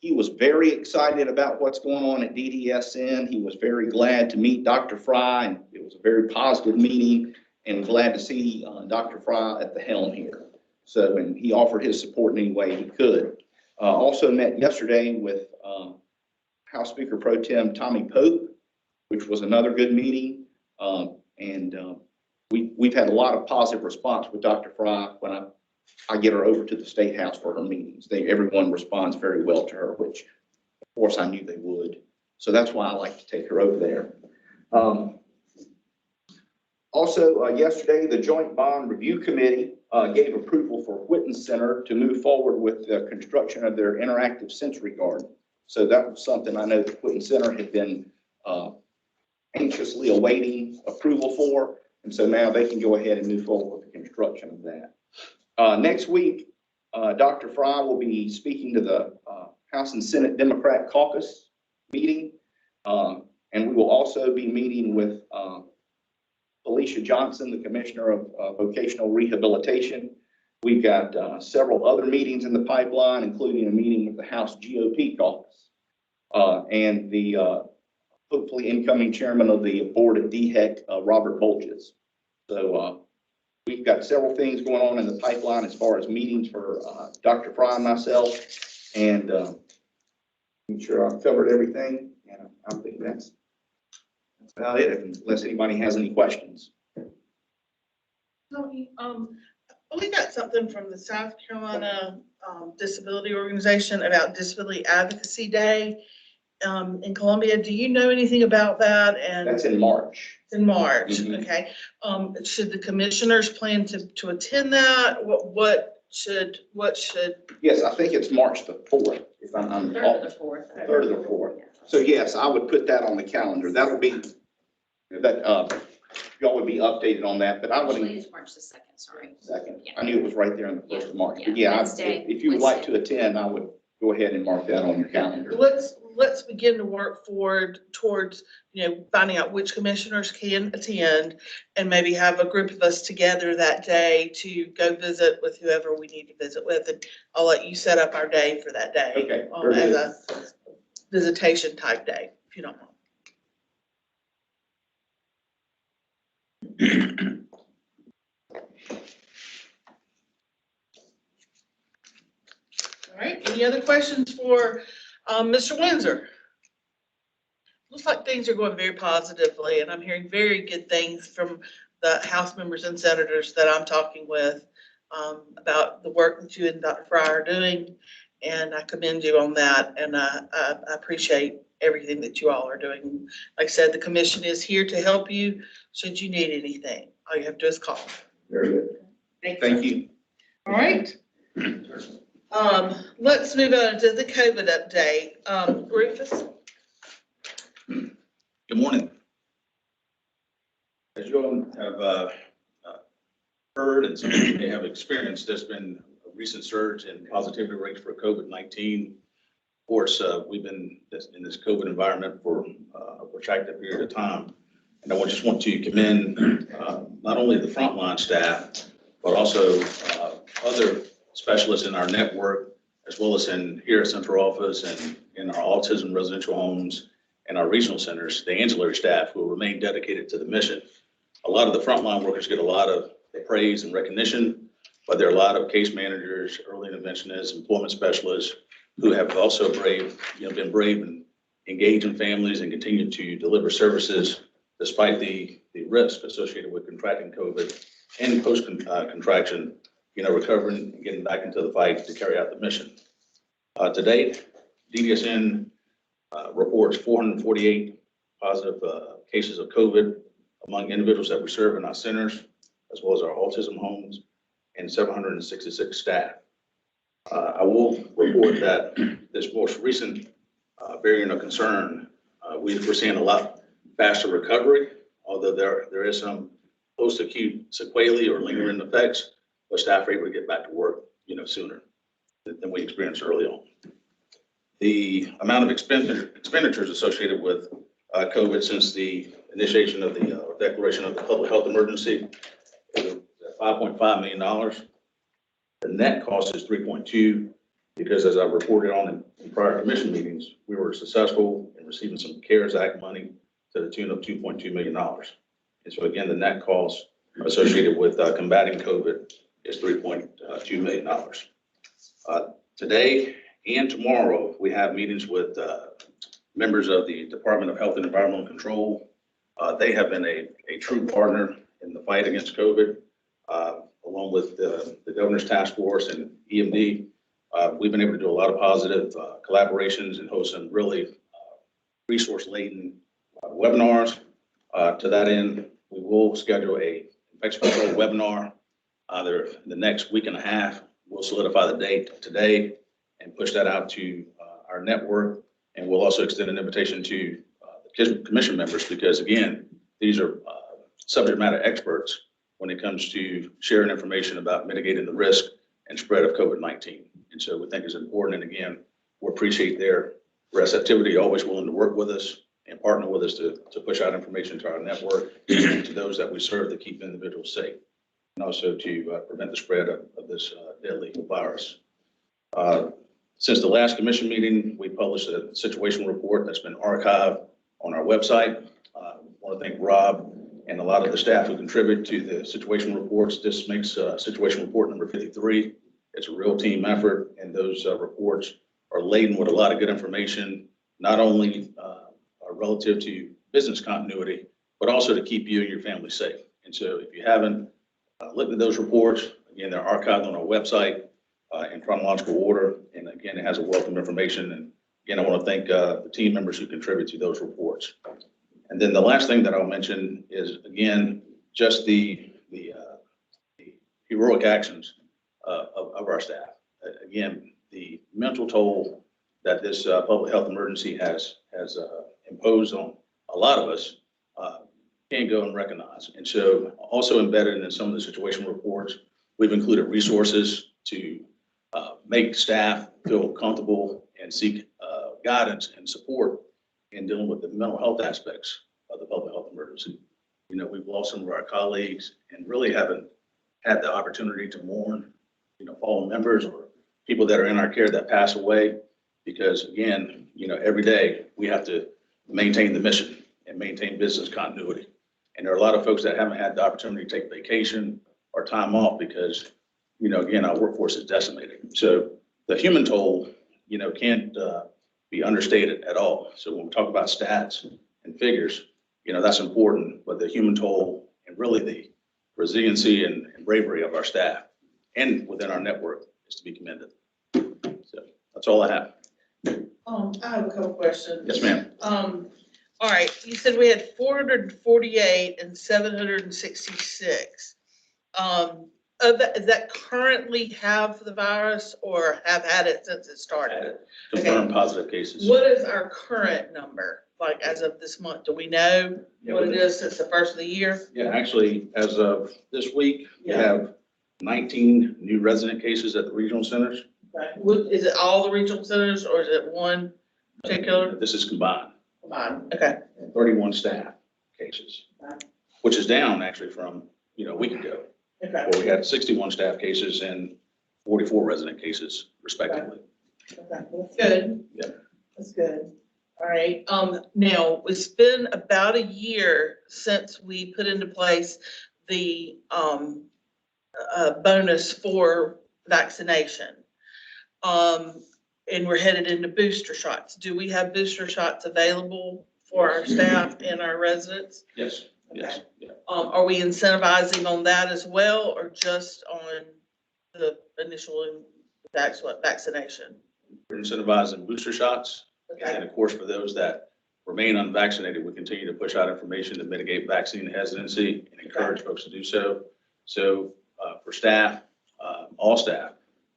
He was very excited about what's going on at DDSN. He was very glad to meet Dr. Fry, and it was a very positive meeting, and glad to see Dr. Fry at the helm here. So, and he offered his support in any way he could. Also met yesterday with House Speaker Pro Tem Tommy Pope, which was another good meeting. We've had a lot of positive response with Dr. Fry when I get her over to the State House for her meetings. Everyone responds very well to her, which of course I knew they would. So that's why I like to take her over there. Also, yesterday, the Joint Bond Review Committee gave approval for Whitten Center to move forward with the construction of their interactive sensory garden. So that was something I know the Whitten Center had been anxiously awaiting approval for. And so now they can go ahead and move forward with the construction of that. Next week, Dr. Fry will be speaking to the House and Senate Democrat Caucus meeting. And we will also be meeting with Felicia Johnson, the Commissioner of Vocational Rehabilitation. We've got several other meetings in the pipeline, including a meeting with the House GOP Caucus and the hopefully incoming chairman of the board at DHEC, Robert Bolges. So we've got several things going on in the pipeline as far as meetings for Dr. Fry and myself, and I'm sure I've covered everything, and I think that's about it, unless anybody has any questions. Tony, we got something from the South Carolina Disability Organization about Disability Advocacy Day in Columbia. Do you know anything about that? And that's in March. In March, Mm-hmm. Okay. Should the commissioners plan to attend that? What should? Yes, I think it's March the 4th. If I'm Third or the fourth. Third or the 4th. So yes, I would put that on the calendar. That'll be that. Y'all would be updated on that, but I would. Actually, it's March the 2nd, sorry. Second. Yeah. I knew it was right there on the 1st of March. But Yeah, yeah, Wednesday. if you would like to attend, I would go ahead and mark that on your calendar. Let's begin to work towards finding out which commissioners can attend, and maybe have a group of us together that day to go visit with whoever we need to visit with, and I'll let you set up our day for that day. Okay. As a visitation type day, if you don't mind. All right, any other questions for Mr. Windsor? Looks like things are going very positively, and I'm hearing very good things from the House members and senators that I'm talking with about the work that you and Dr. Fry are doing, and I commend you on that, and I appreciate everything that you all are doing. Like I said, the commission is here to help you should you need anything. All you have to do is call. Very good. Thank you. All right. Let's move on to the COVID update. Rufus? Good morning. As you all have heard, and some of you may have experienced, there's been a recent surge in positivity rates for COVID-19. Of course, we've been in this COVID environment for a protracted period of time. And I just want to commend not only the frontline staff, but also other specialists in our network, as well as here at central office and in our autism residential homes and our regional centers, the ancillary staff who remain dedicated to the mission. A lot of the frontline workers get a lot of praise and recognition, but there are a lot of case managers, early interventionists, employment specialists who have also been brave and engaged in families and continue to deliver services despite the risk associated with contracting COVID and post-contraction, recovering and getting back into the fight to carry out the mission. To date, DDSN reports 448 positive cases of COVID among individuals that we serve in our centers, as well as our autism homes, and 766 staff. I will report that this most recent variant of concern, we're seeing a lot faster recovery, although there is some post-acute sequelae or lingering effects, but staff are able to get back to work, sooner than we experienced early on. The amount of expenditures associated with COVID since the initiation of the declaration of the public health emergency is $5.5 million. The net cost is 3.2, because as I reported on in prior commission meetings, we were successful in receiving some CARES Act money to the tune of $2.2 million. And so again, the net cost associated with combating COVID is $3.2 million. Today and tomorrow, we have meetings with members of the Department of Health and Environmental Control. They have been a true partner in the fight against COVID, along with the Governor's Task Force and EMD. We've been able to do a lot of positive collaborations and host some really resource-laden webinars. To that end, we will schedule a infection control webinar either the next week and a half. We'll solidify the date today and push that out to our network. And we'll also extend an invitation to the commission members, because again, these are subject matter experts when it comes to sharing information about mitigating the risk and spread of COVID-19. And so we think it's important. And again, we appreciate their receptivity, always willing to work with us and partner with us to push out information to our network and to those that we serve to keep individuals safe, and also to prevent the spread of this deadly virus. Since the last commission meeting, we published a situation report that's been archived on our website. I want to thank Rob and a lot of the staff who contribute to the situation reports. This makes situation report number 53. It's a real team effort, and those reports are laden with a lot of good information, not only relative to business continuity, but also to keep you and your family safe. And so if you haven't looked at those reports, again, they're archived on our website in chronological order. And again, it has a wealth of information. And again, I want to thank the team members who contribute to those reports. And then the last thing that I'll mention is, again, just the heroic actions of our staff. Again, the mental toll that this public health emergency has imposed on a lot of us can't go unrecognized. And so also embedded in some of the situation reports, we've included resources to make staff feel comfortable and seek guidance and support in dealing with the mental health aspects of the public health emergency. We've lost some of our colleagues and really haven't had the opportunity to mourn, fallen members or people that are in our care that pass away, because again, every day we have to maintain the mission and maintain business continuity. And there are a lot of folks that haven't had the opportunity to take vacation or time off because, again, our workforce is decimated. So the human toll, can't be understated at all. So when we talk about stats and figures, that's important, but the human toll and really the resiliency and bravery of our staff and within our network is to be commended. So that's all I have. I have a couple questions. Yes, ma'am. All right, you said we had 448 and 766. Of that, does that currently have the virus or have had it since it started? Confirmed positive cases. What is our current number, like as of this month? Do we know what it is since the first of the year? Yeah, actually, as of this week, we have 19 new resident cases at the regional centers. Okay. Is it all the regional centers or is it one particular? This is combined. Combined, okay. 31 staff cases, which is down actually from, a week ago. Okay. Where we had 61 staff cases and 44 resident cases respectively. Okay, that's good. Yeah. That's good. All right. Now it's been about a year since we put into place the bonus for vaccination. And we're headed into booster shots. Do we have booster shots available for our staff and our residents? Yes, yes, yeah. Are we incentivizing on that as well, or just on the initial vaccination? We're incentivizing booster shots. Okay. And of course, for those that remain unvaccinated, we continue to push out information to mitigate vaccine hesitancy and encourage folks to do so. So for staff, all staff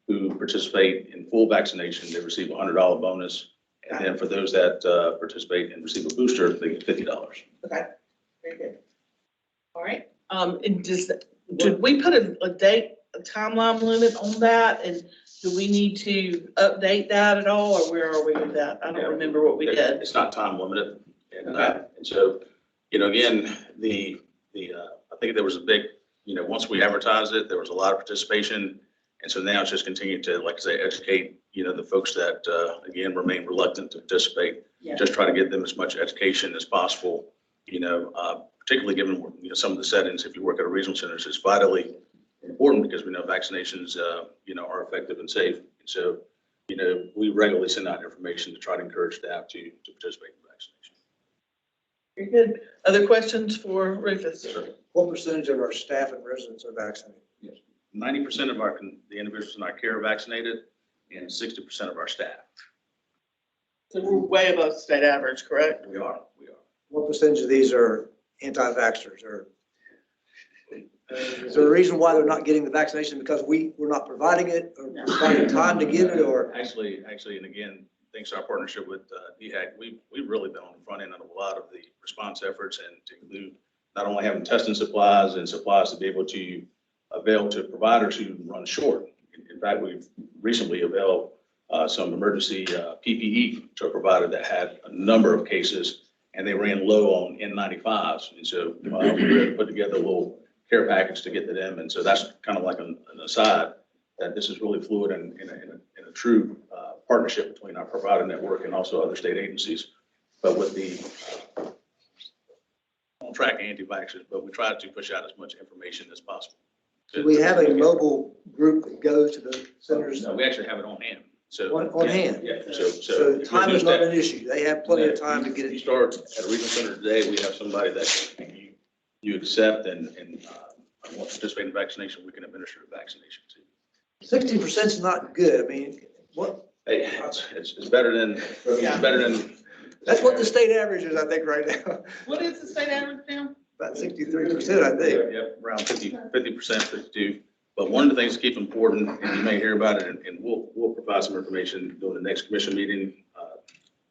who participate in full vaccination, they receive a $100 bonus. And then for those that participate and receive a booster, they get $50. Okay, very good. All right, and did we put a date, a timeline limit on that? And do we need to update that at all, or where are we with that? I don't remember what we did. It's not time limited. And so, again, I think there was a big, once we advertised it, there was a lot of participation. And so now it's just continuing to, like I say, educate, the folks that, again, remain reluctant to participate. Yeah. Just try to get them as much education as possible, particularly given, some of the settings, if you work at a regional center, it's vitally important because we know vaccinations, are effective and safe. And so, we regularly send out information to try to encourage staff to participate in vaccination. Very good. Other questions for Rufus? What percentage of our staff and residents are vaccinated? 90% of the individuals in our care are vaccinated and 60% of our staff. So we're way above state average, correct? We are. What percentage of these are anti-vaxxers, or is there a reason why they're not getting the vaccination because we're not providing it, or providing time to get it, or? Actually, and again, thanks to our partnership with DHAC, we've really been on the front end of a lot of the response efforts, and to include not only having testing supplies and supplies to be able to avail to providers who run short. In fact, we've recently availed some emergency PPE to a provider that had a number of cases, and they ran low on N95s. And so we were able to put together a little care package to get to them. And so that's kind of like an aside that this is really fluid and in a true partnership between our provider network and also other state agencies. But with the on track anti-vaxxers, but we try to push out as much information as possible. Do we have a mobile group that goes to the centers? No, we actually have it on hand. So On hand? Yeah. So time is not an issue. They have plenty of time to get If you it. start at a regional center today, we have somebody that you accept and want to participate in vaccination, we can administer a vaccination to. 60% is not good. I mean, what? Hey, it's better than, That's what the state average is, I think, right now. What is the state average now? About 63%, I think. Yep, around 50%, 52. But one of the things to keep important, and you may hear about it, and we'll provide some information during the next commission meeting.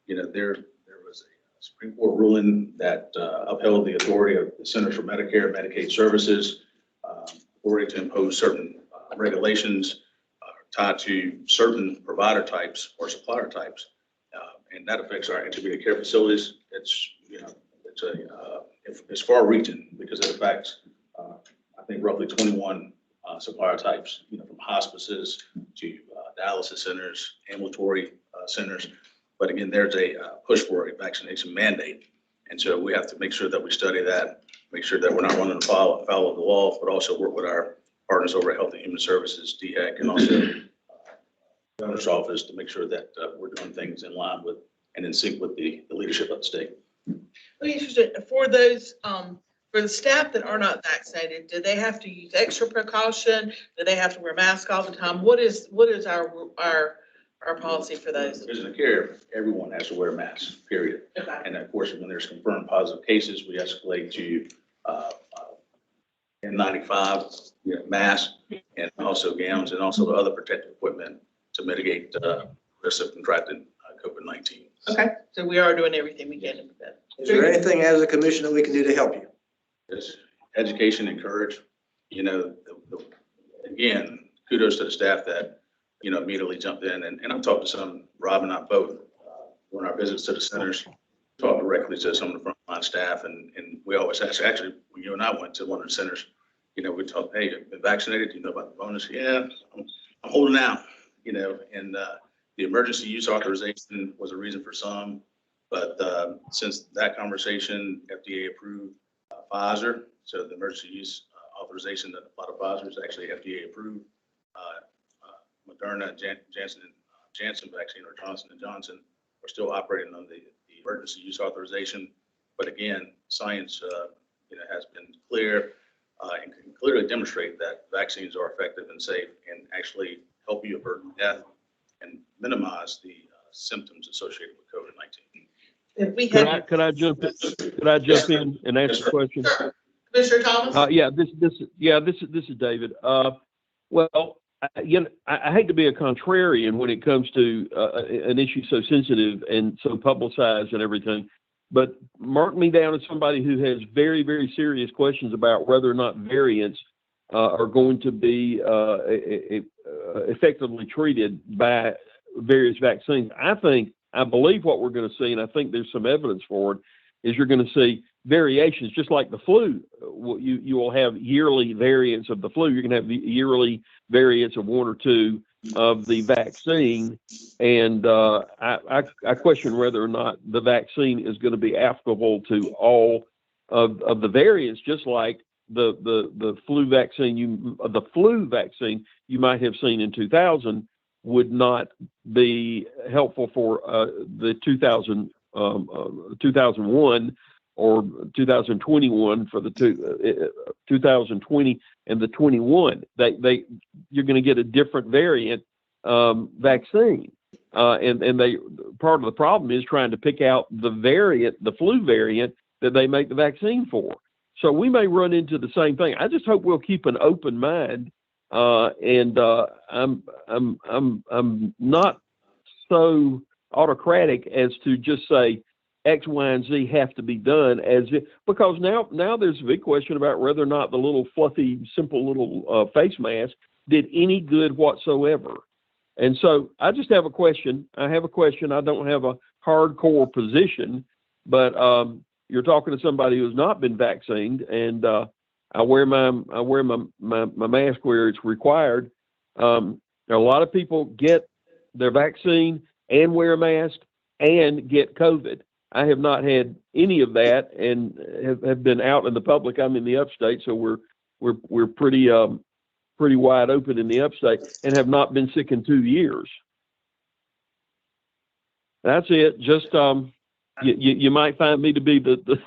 There was a Supreme Court ruling that upheld the authority of the Centers for Medicare and Medicaid Services, authority to impose certain regulations tied to certain provider types or supplier types. And that affects our integrated care facilities. It's far reaching because it affects, I think, roughly 21 supplier types, from hospices to dialysis centers, ambulatory centers. But again, there's a push for a vaccination mandate. And so we have to make sure that we study that, make sure that we're not running afoul of the law, but also work with our partners over at Health and Human Services, DHAC, and also the governor's office to make sure that we're doing things in line with and in sync with the leadership of the state. For those, for the staff that are not vaccinated, do they have to use extra precaution? Do they have to wear masks all the time? What is our policy for those? Prison of care, everyone has to wear a mask, period. Okay. And of course, when there's confirmed positive cases, we escalate to N95, masks, and also gowns, and also the other protective equipment to mitigate risk of contracting COVID-19. Okay, so we are doing everything we can with that. Is there anything as a commission that we can do to help you? Just education, encourage, again, kudos to the staff that, immediately jumped in. And I've talked to some, Rob and I both, during our visits to the centers, talked directly to some of the frontline staff. And we always ask, actually, when you and I went to one of the centers, we talked, hey, you've been vaccinated? Do you know about the bonus? Yeah, I'm holding out, and the emergency use authorization was a reason for some. But since that conversation, FDA approved Pfizer. So the emergency use authorization that a lot of Pfizer is actually FDA approved. Moderna, Janssen vaccine, or Johnson & Johnson, are still operating on the emergency use authorization. But again, science, has been clear and can clearly demonstrate that vaccines are effective and safe and actually help you avert death and minimize the symptoms associated with COVID-19. If we Could had. I jump in and ask a question? Sure. Commissioner Thomas? Yeah, this is David. Well, I hate to be a contrarian when it comes to an issue so sensitive and so publicized and everything, but mark me down as somebody who has very, very serious questions about whether or not variants are going to be effectively treated by various vaccines. I believe what we're going to see, and I think there's some evidence for it, is you're going to see variations, just like the flu. You will have yearly variants of the flu. You're going to have yearly variants of one or two of the vaccine. And I question whether or not the vaccine is going to be applicable to all of the variants, just like the flu vaccine you might have seen in 2000 would not be helpful for the 2001 or 2021 for the 2020 and the 21. You're going to get a different variant vaccine, and part of the problem is trying to pick out the flu variant that they make the vaccine for. So we may run into the same thing. I just hope we'll keep an open mind. I'm not so autocratic as to just say X, Y, and Z have to be done because now there's a big question about whether or not the little fluffy, simple little face mask did any good whatsoever. And so I just have a question. I don't have a hardcore position, but you're talking to somebody who's not been vaccinated, and I wear my mask where it's required. A lot of people get their vaccine and wear a mask and get COVID. I have not had any of that and have been out in the public. I'm in the upstate, so we're pretty wide open in the upstate and have not been sick in 2 years. That's it. Just you might find me to be the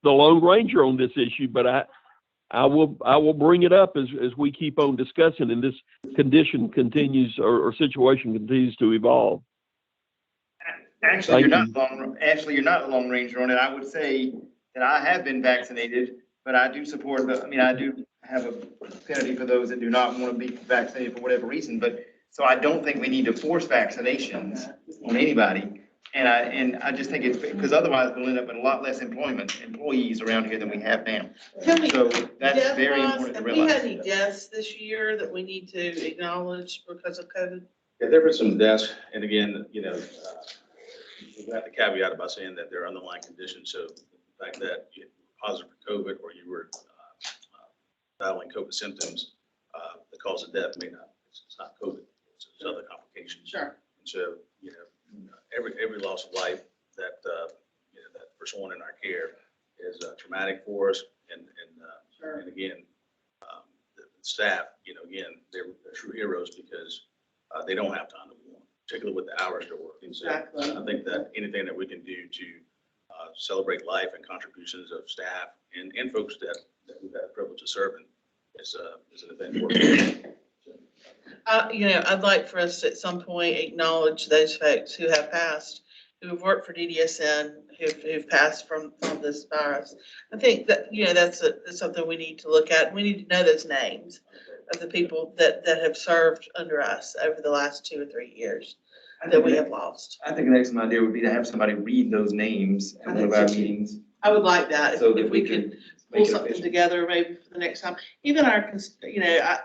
Lone Ranger on this issue, but I will bring it up as we keep on discussing and this condition continues or situation continues to evolve. Actually, you're not a Lone Ranger on it. I would say that I have been vaccinated, but I do support I do have a affinity for those that do not want to be vaccinated for whatever reason. But so I don't think we need to force vaccinations on anybody. And I just think it's because otherwise we'll end up with a lot less employees around here than we have now. So that's very important to Have we had realize. any deaths this year that we need to acknowledge because of COVID? Yeah, there were some deaths, and again, we have to caveat it by saying that there are underlying conditions. So the fact that you were positive for COVID or you were battling COVID symptoms, the cause of death it's not COVID, it's other complications. Sure. And so, every loss of life that for someone in our care is traumatic for us. Sure. And again, the staff, again, they're true heroes because they don't have time to warn, particularly with the hours they're working. So Exactly. I think that anything that we can do to celebrate life and contributions of staff and folks that we've had the privilege of serving is an event worth. I'd like for us at some point acknowledge those folks who have passed, who have worked for DDSN, who've passed from this virus. I think that, that's something we need to look at. We need to know those names of the people that have served under us over the last 2 or 3 years that we have lost. I think an excellent idea would be to have somebody read those names at one of our meetings. I would like that So that if we could pull something official. together maybe for the next time. Even our,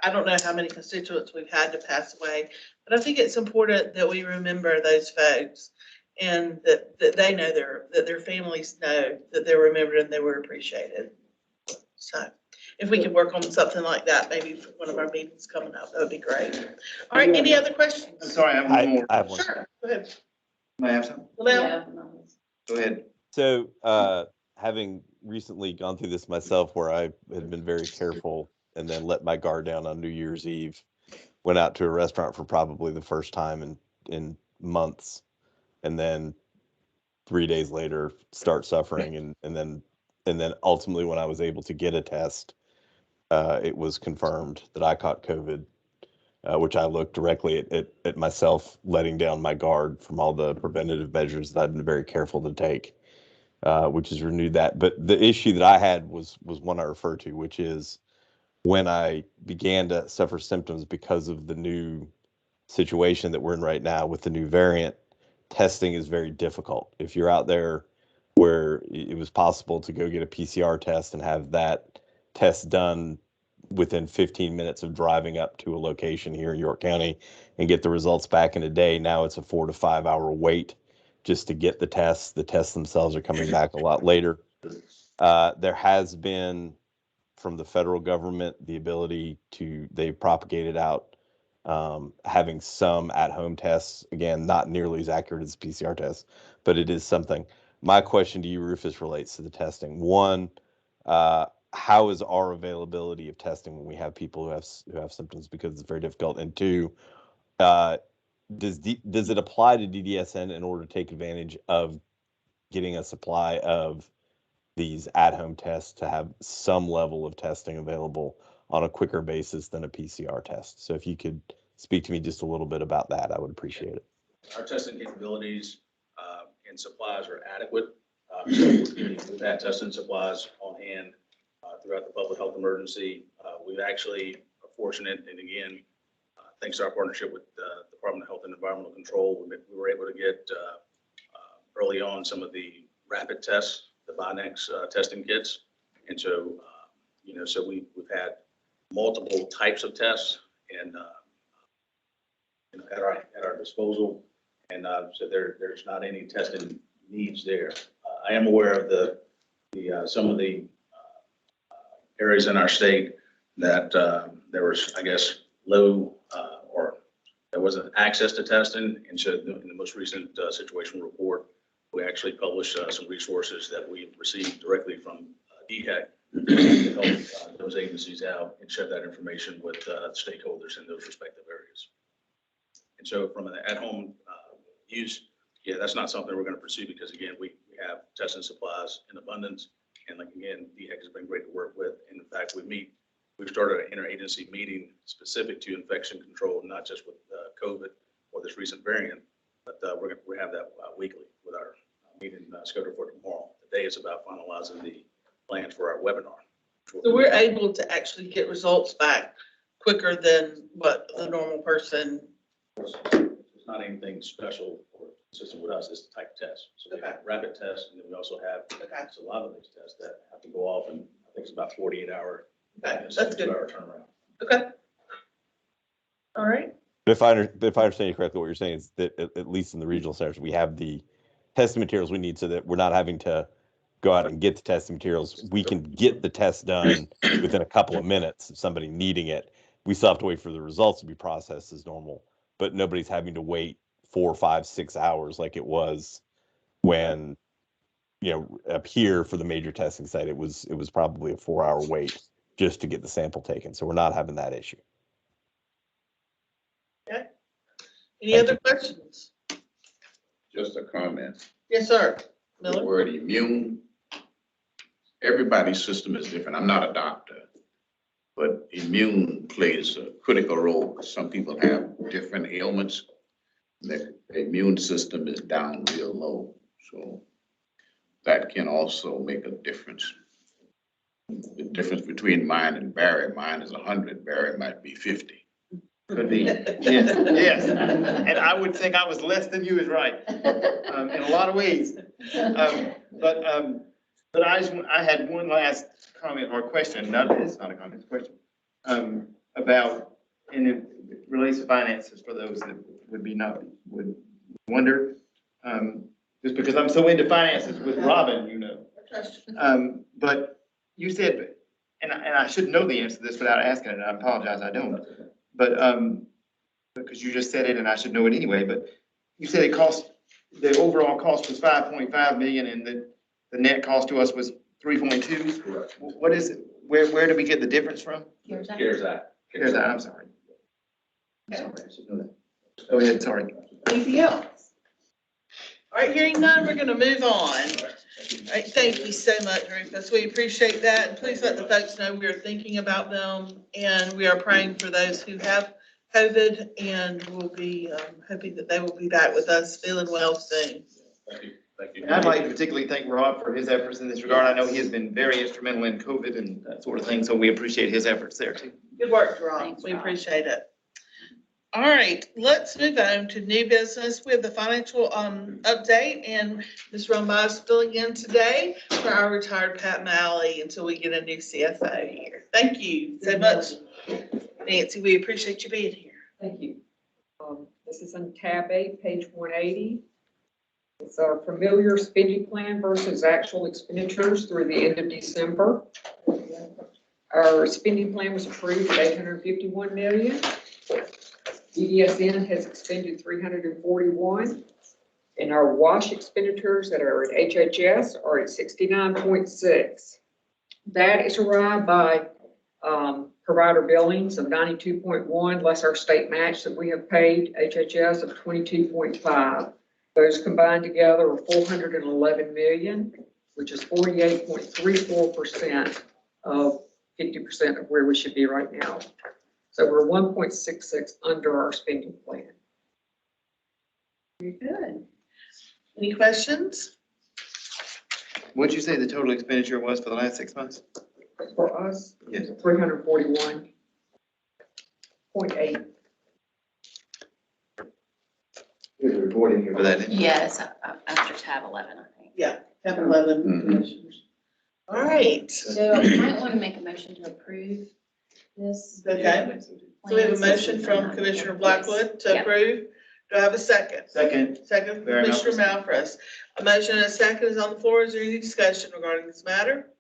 I don't know how many constituents we've had to pass away, but I think it's important that we remember those folks and that they know that their families know that they're remembered and they were appreciated. So if we could work on something like that, maybe for one of our meetings coming up, that would be great. All right, any other questions? I'm sorry, I have one more. I have one. Sure, go ahead. May I have some? Well, Go ahead. So, having recently gone through this myself where I had been very careful and then let my guard down on New Year's Eve, went out to a restaurant for probably the first time in months, and then 3 days later start suffering, and then ultimately when I was able to get a test, it was confirmed that I caught COVID, which I looked directly at myself letting down my guard from all the preventative measures that I've been very careful to take, which has renewed that. But the issue that I had was one I referred to, which is when I began to suffer symptoms because of the new situation that we're in right now with the new variant. Testing is very difficult. If you're out there where it was possible to go get a PCR test and have that test done within 15 minutes of driving up to a location here in York County and get the results back in a day, now it's a 4 to 5 hour wait just to get the tests. The tests themselves are coming back a lot later. There has been, from the federal government, the ability to, they've propagated out having some at-home tests. Again, not nearly as accurate as PCR tests, but it is something. My question to you, Rufus, relates to the testing. One, how is our availability of testing when we have people who have symptoms, because it's very difficult? And two, does it apply to DDSN in order to take advantage of getting a supply of these at-home tests to have some level of testing available on a quicker basis than a PCR test? So if you could speak to me just a little bit about that, I would appreciate it. Our testing capabilities and supplies are adequate. We've had testing supplies on hand throughout the public health emergency. We've actually are fortunate, and again, thanks to our partnership with the Department of Health and Environmental Control, we were able to get early on some of the rapid tests, the Binex testing kits. And so, so we've had multiple types of tests and at our disposal. And so there's not any testing needs there. I am aware of some of the areas in our state that there was, I guess, low or there wasn't access to testing. And so in the most recent situational report, we actually published some resources that we received directly from DHEC to help those agencies out and share that information with stakeholders in those respective areas. And so from an at-home use, yeah, that's not something we're going to pursue because, again, we have testing supplies in abundance. And like, again, DHEC has been great to work with. And in fact, we've started an interagency meeting specific to infection control, not just with COVID or this recent variant, but we're going to have that weekly with our meeting scheduled for tomorrow. Today is about finalizing the plans for our webinar. So we're able to actually get results back quicker than what the normal person. It's not anything special or consistent with us. It's the type of test. So we have rapid tests, and then we also have a lot of these tests that have to go off, and I think it's about 48 hour. That's good. 2-hour turnaround. Okay. All right. But if I understand you correctly, what you're saying is that at least in the regional centers, we have the testing materials we need so that we're not having to go out and get the testing materials. We can get the test done within a couple of minutes of somebody needing it. We still have to wait for the results to be processed as normal, but nobody's having to wait 4, 5, 6 hours like it was when, up here for the major testing site, it was probably a 4-hour wait just to get the sample taken. So we're not having that issue. Okay. Any other questions? Just a comment. Yes, sir. The Miller? word immune, everybody's system is different. I'm not a doctor, but immune plays a critical role. Some people have different ailments. Their immune system is down real low. So that can also make a difference. The difference between mine and Barry, mine is 100, Barry might be 50. Could be, yes. And I would think I was less than you is right, in a lot of ways. But I had one last comment or question. No, it's not a comment, it's a question. About, and it relates to finances for those that would wonder. Just because I'm so into finances with Robin, but you said, and I should know the answer to this without asking it, and I apologize, I don't. But because you just said it and I should know it anyway, but you said the overall cost was 5.5 million and the net cost to us was 3.2. Correct. What is it? Where do we get the difference from? CARES Act. I'm sorry. I should know that. Go ahead, sorry. Anything else? All right, hearing none, we're gonna move on. All right, thank you so much, Rufus. We appreciate that. And please let the folks know we are thinking about them and we are praying for those who have COVID, and we'll be hoping that they will be back with us feeling well soon. Thank you. Thank you. And I'd like to particularly thank Rob for his efforts in this regard. I know he has been very instrumental in COVID and that sort of thing, so we appreciate his efforts there too. Good work, Rob. Thanks, We Rob. appreciate it. All right, let's move on to new business with the financial update, and Ms. Rumbaugh is filling in today for our retired Pat Malley until we get a new CFO here. Thank you so much, Nancy. We appreciate you being here. Thank you. This is on tab 8, page 180. It's our familiar spending plan versus actual expenditures through the end of December. Our spending plan was approved at $851 million. DDSN has expended 341, and our wash expenditures that are at HHS are at 69.6. That is arrived by provider billings of 92.1, less our state match that we have paid HHS of 22.5. Those combined together are 411 million, which is 48.34% of 50% of where we should be right now. So we're 1.66 under our spending plan. Very good. Any questions? What'd you say the total expenditure was for the last 6 months? For us, Yes. 341.8. There's a report in here for that. Yeah, it's after tab 11, I think. Yeah, tab 11 commissioners. All right. So you might want to make a motion to approve this. Okay. So we have a motion from Commissioner Blackwood to Yep. approve. Do I have a second? Second. Second from Very much. Commissioner Malfress. A motion and a second is on the floor. Is there any discussion regarding this matter?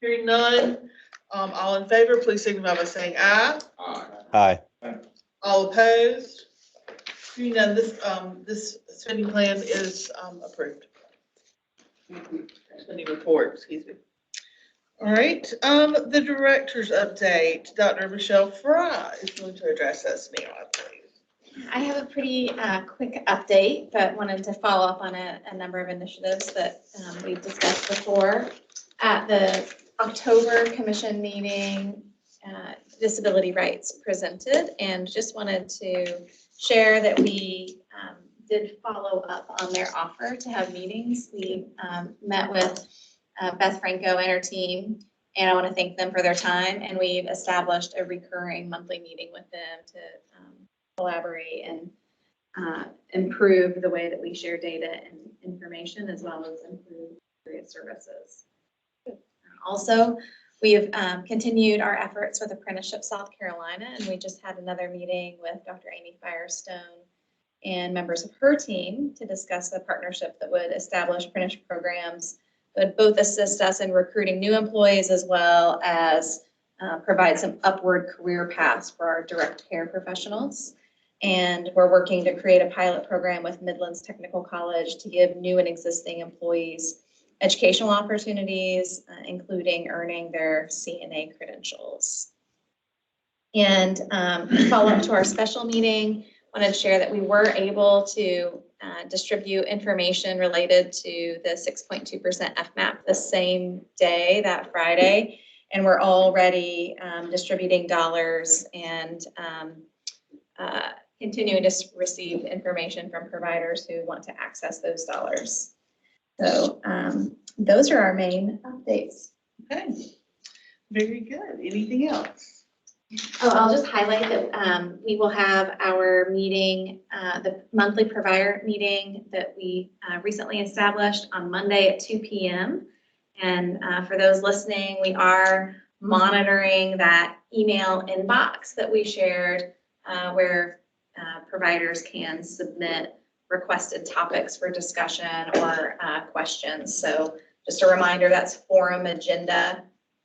Hearing none, all in favor, please signify by saying aye. Aye. All opposed? Hearing none, this spending plan is approved. Spending report, excuse me. All right, the director's update, Dr. Michelle Fry is going to address us now, I believe. I have a pretty quick update, but wanted to follow up on a number of initiatives that we've discussed before. At the October commission meeting, disability rights presented, and just wanted to share that we did follow up on their offer to have meetings. We met with Beth Franco and her team, and I want to thank them for their time, and we've established a recurring monthly meeting with them to collaborate and improve the way that we share data and information, as well as improve various services. Also, we have continued our efforts with Apprenticeship South Carolina, and we just had another meeting with Dr. Amy Firestone and members of her team to discuss the partnership that would establish apprenticeship programs that would both assist us in recruiting new employees as well as provide some upward career paths for our direct care professionals. And we're working to create a pilot program with Midlands Technical College to give new and existing employees educational opportunities, including earning their CNA credentials. And follow up to our special meeting, wanted to share that we were able to distribute information related to the 6.2% FMAP the same day, that Friday. And we're already distributing dollars and continuing to receive information from providers who want to access those dollars. So those are our main updates. Okay, very good. Anything else? Oh, I'll just highlight that we will have our meeting, the monthly provider meeting that we recently established on Monday at 2 p.m. And for those listening, we are monitoring that email inbox that we shared where providers can submit requested topics for discussion or questions. So just a reminder, that's forum agenda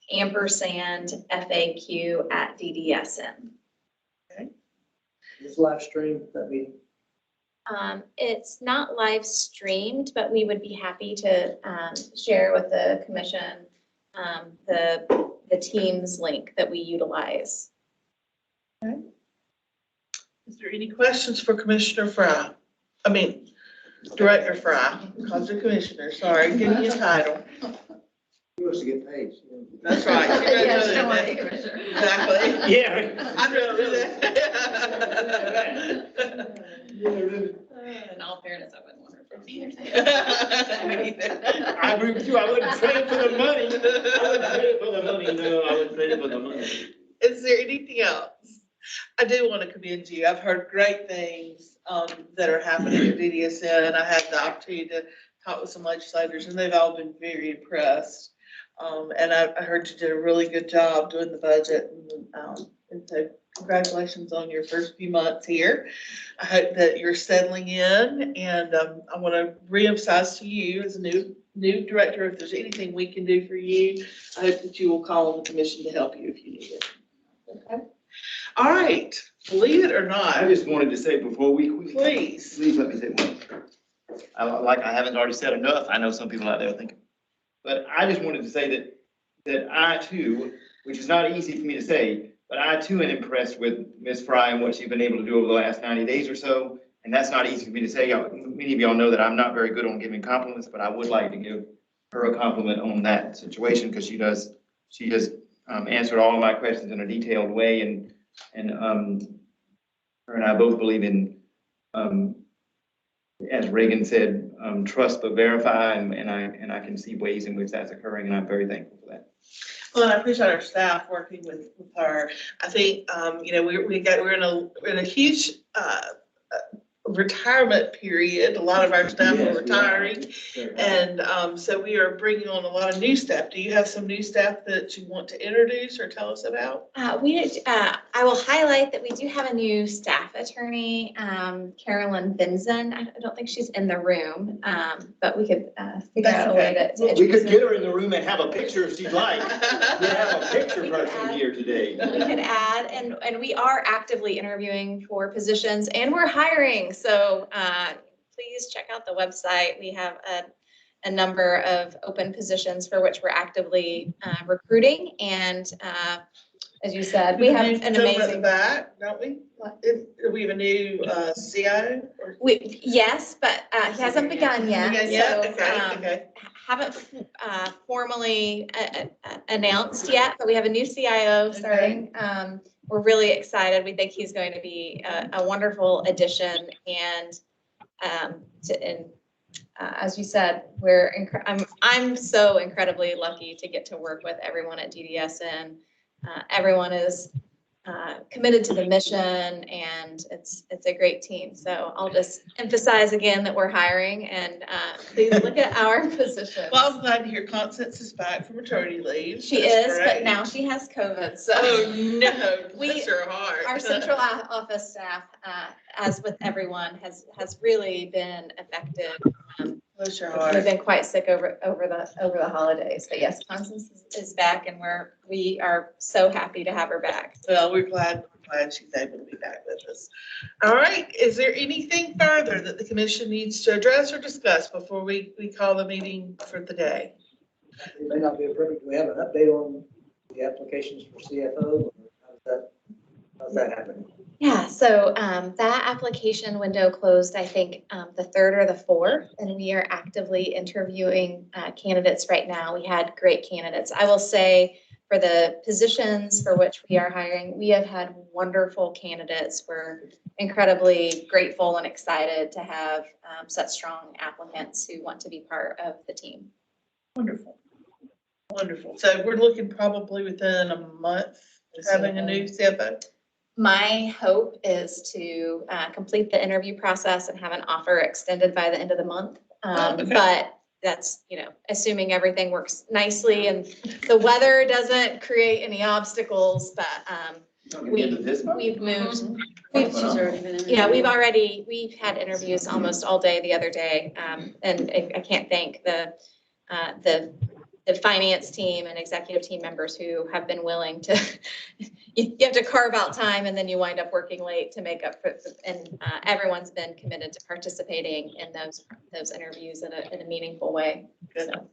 &FAQ@DDSN. Okay. It's live stream, that meeting. It's not live streamed, but we would be happy to share with the commission the Teams link that we utilize. Okay. Is there any questions for Commissioner Fry? Director Fry, calls her commissioner, sorry, give me a title. He wants to get paid. That's right. She doesn't Yeah, do she don't want to that. be commissioner. Exactly. Yeah. I don't do that. In all fairness, I wouldn't want her for either. I agree with you. I wouldn't trade it for the money. I wouldn't trade it for the money. No, I wouldn't trade it for the money. Is there anything else? I do want to commend you. I've heard great things that are happening at BDSN, and I had the opportunity to talk with some legislators, and they've all been very impressed. And I heard you did a really good job doing the budget, and so congratulations on your first few months here. I hope that you're settling in, and I want to reemphasize to you as a new director, if there's anything we can do for you, I hope that you will call on the commission to help you if you need it. Okay. All right, believe it or not. I just wanted to say before we. Please. Please let me say one. I haven't already said enough. I know some people out there thinking. But I just wanted to say that I too, which is not easy for me to say, but I too am impressed with Ms. Fry and what she's been able to do over the last 90 days or so. And that's not easy for me to say. Many of y'all know that I'm not very good on giving compliments, but I would like to give her a compliment on that situation because she has answered all of my questions in a detailed way, and her and I both believe in, as Reagan said, trust but verify, and I can see ways in which that's occurring, and I'm very thankful for that. Well, and I appreciate our staff working with her. I think, we're in a huge retirement period. A lot of our staff are retiring. And so we are bringing on a lot of new staff. Do you have some new staff that you want to introduce or tell us about? I will highlight that we do have a new staff attorney, Carolyn Benson. I don't think she's in the room, but we could figure out a way to We introduce could get her in the room and have a picture if she'd like. We have a picture person here today. We could add, and we are actively interviewing for positions, and we're hiring. So please check out the website. We have a number of open positions for which we're actively recruiting. And as you said, we have an amazing. Back, don't we? We have a new CIO? Yes, but he hasn't begun yet. So, okay. Haven't formally announced yet, but we have a new CIO starting. We're really excited. We think he's going to be a wonderful addition, and as you said, I'm so incredibly lucky to get to work with everyone at DDSN. Everyone is committed to the mission, and it's a great team. So I'll just emphasize again that we're hiring, and please look at our positions. Well, I'm glad to hear Constance is back from maternity leave. She is, but now she has COVID. So no, bless her heart. Our central office staff, as with everyone, has really been effective. Bless your heart. We've been quite sick over the holidays, but yes, Constance is back, and we are so happy to have her back. Well, we're glad she's able to be back with us. All right, is there anything further that the commission needs to address or discuss before we call the meeting for the day? It may not be appropriate. Do we have an update on the applications for CFO? How's that happening? Yeah, so that application window closed, I think, the 3rd or the 4th, and we are actively interviewing candidates right now. We had great candidates. I will say for the positions for which we are hiring, we have had wonderful candidates. We're incredibly grateful and excited to have such strong applicants who want to be part of the team. Wonderful. Wonderful. So we're looking probably within a month of having a new CFO. My hope is to complete the interview process and have an offer extended by the end of the month. But that's, assuming everything works nicely and the weather doesn't create any obstacles, but we've moved. We've had interviews almost all day the other day. And I can't thank the finance team and executive team members who have been willing to, you have to carve out time and then you wind up working late to make up for, and everyone's been committed to participating in those interviews in a meaningful way. So.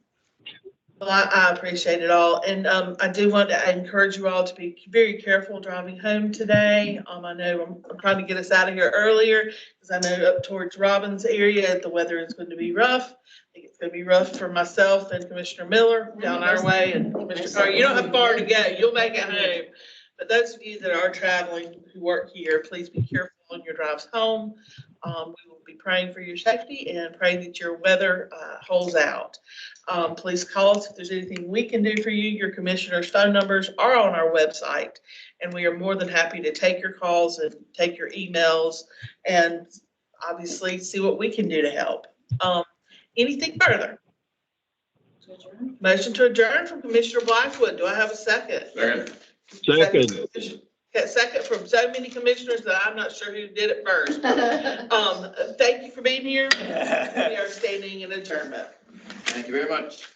Well, I appreciate it all. And I do want to encourage you all to be very careful driving home today. I know I'm trying to get us out of here earlier because I know up towards Robbins area, the weather is going to be rough. I think it's going to be rough for myself and Commissioner Miller down our way, and Commissioner Carr. You don't have far to go. You'll make it home. But those of you that are traveling who work here, please be careful on your drives home. We will be praying for your safety and praying that your weather holds out. Please call us if there's anything we can do for you. Your commissioner's phone numbers are on our website, and we are more than happy to take your calls and take your emails and obviously see what we can do to help. Anything further? Motion to adjourn from Commissioner Blackwood. Do I have a second? Second. Second from so many commissioners that I'm not sure who did it first. Thank you for being here. We are standing in adjournment. Thank you very much.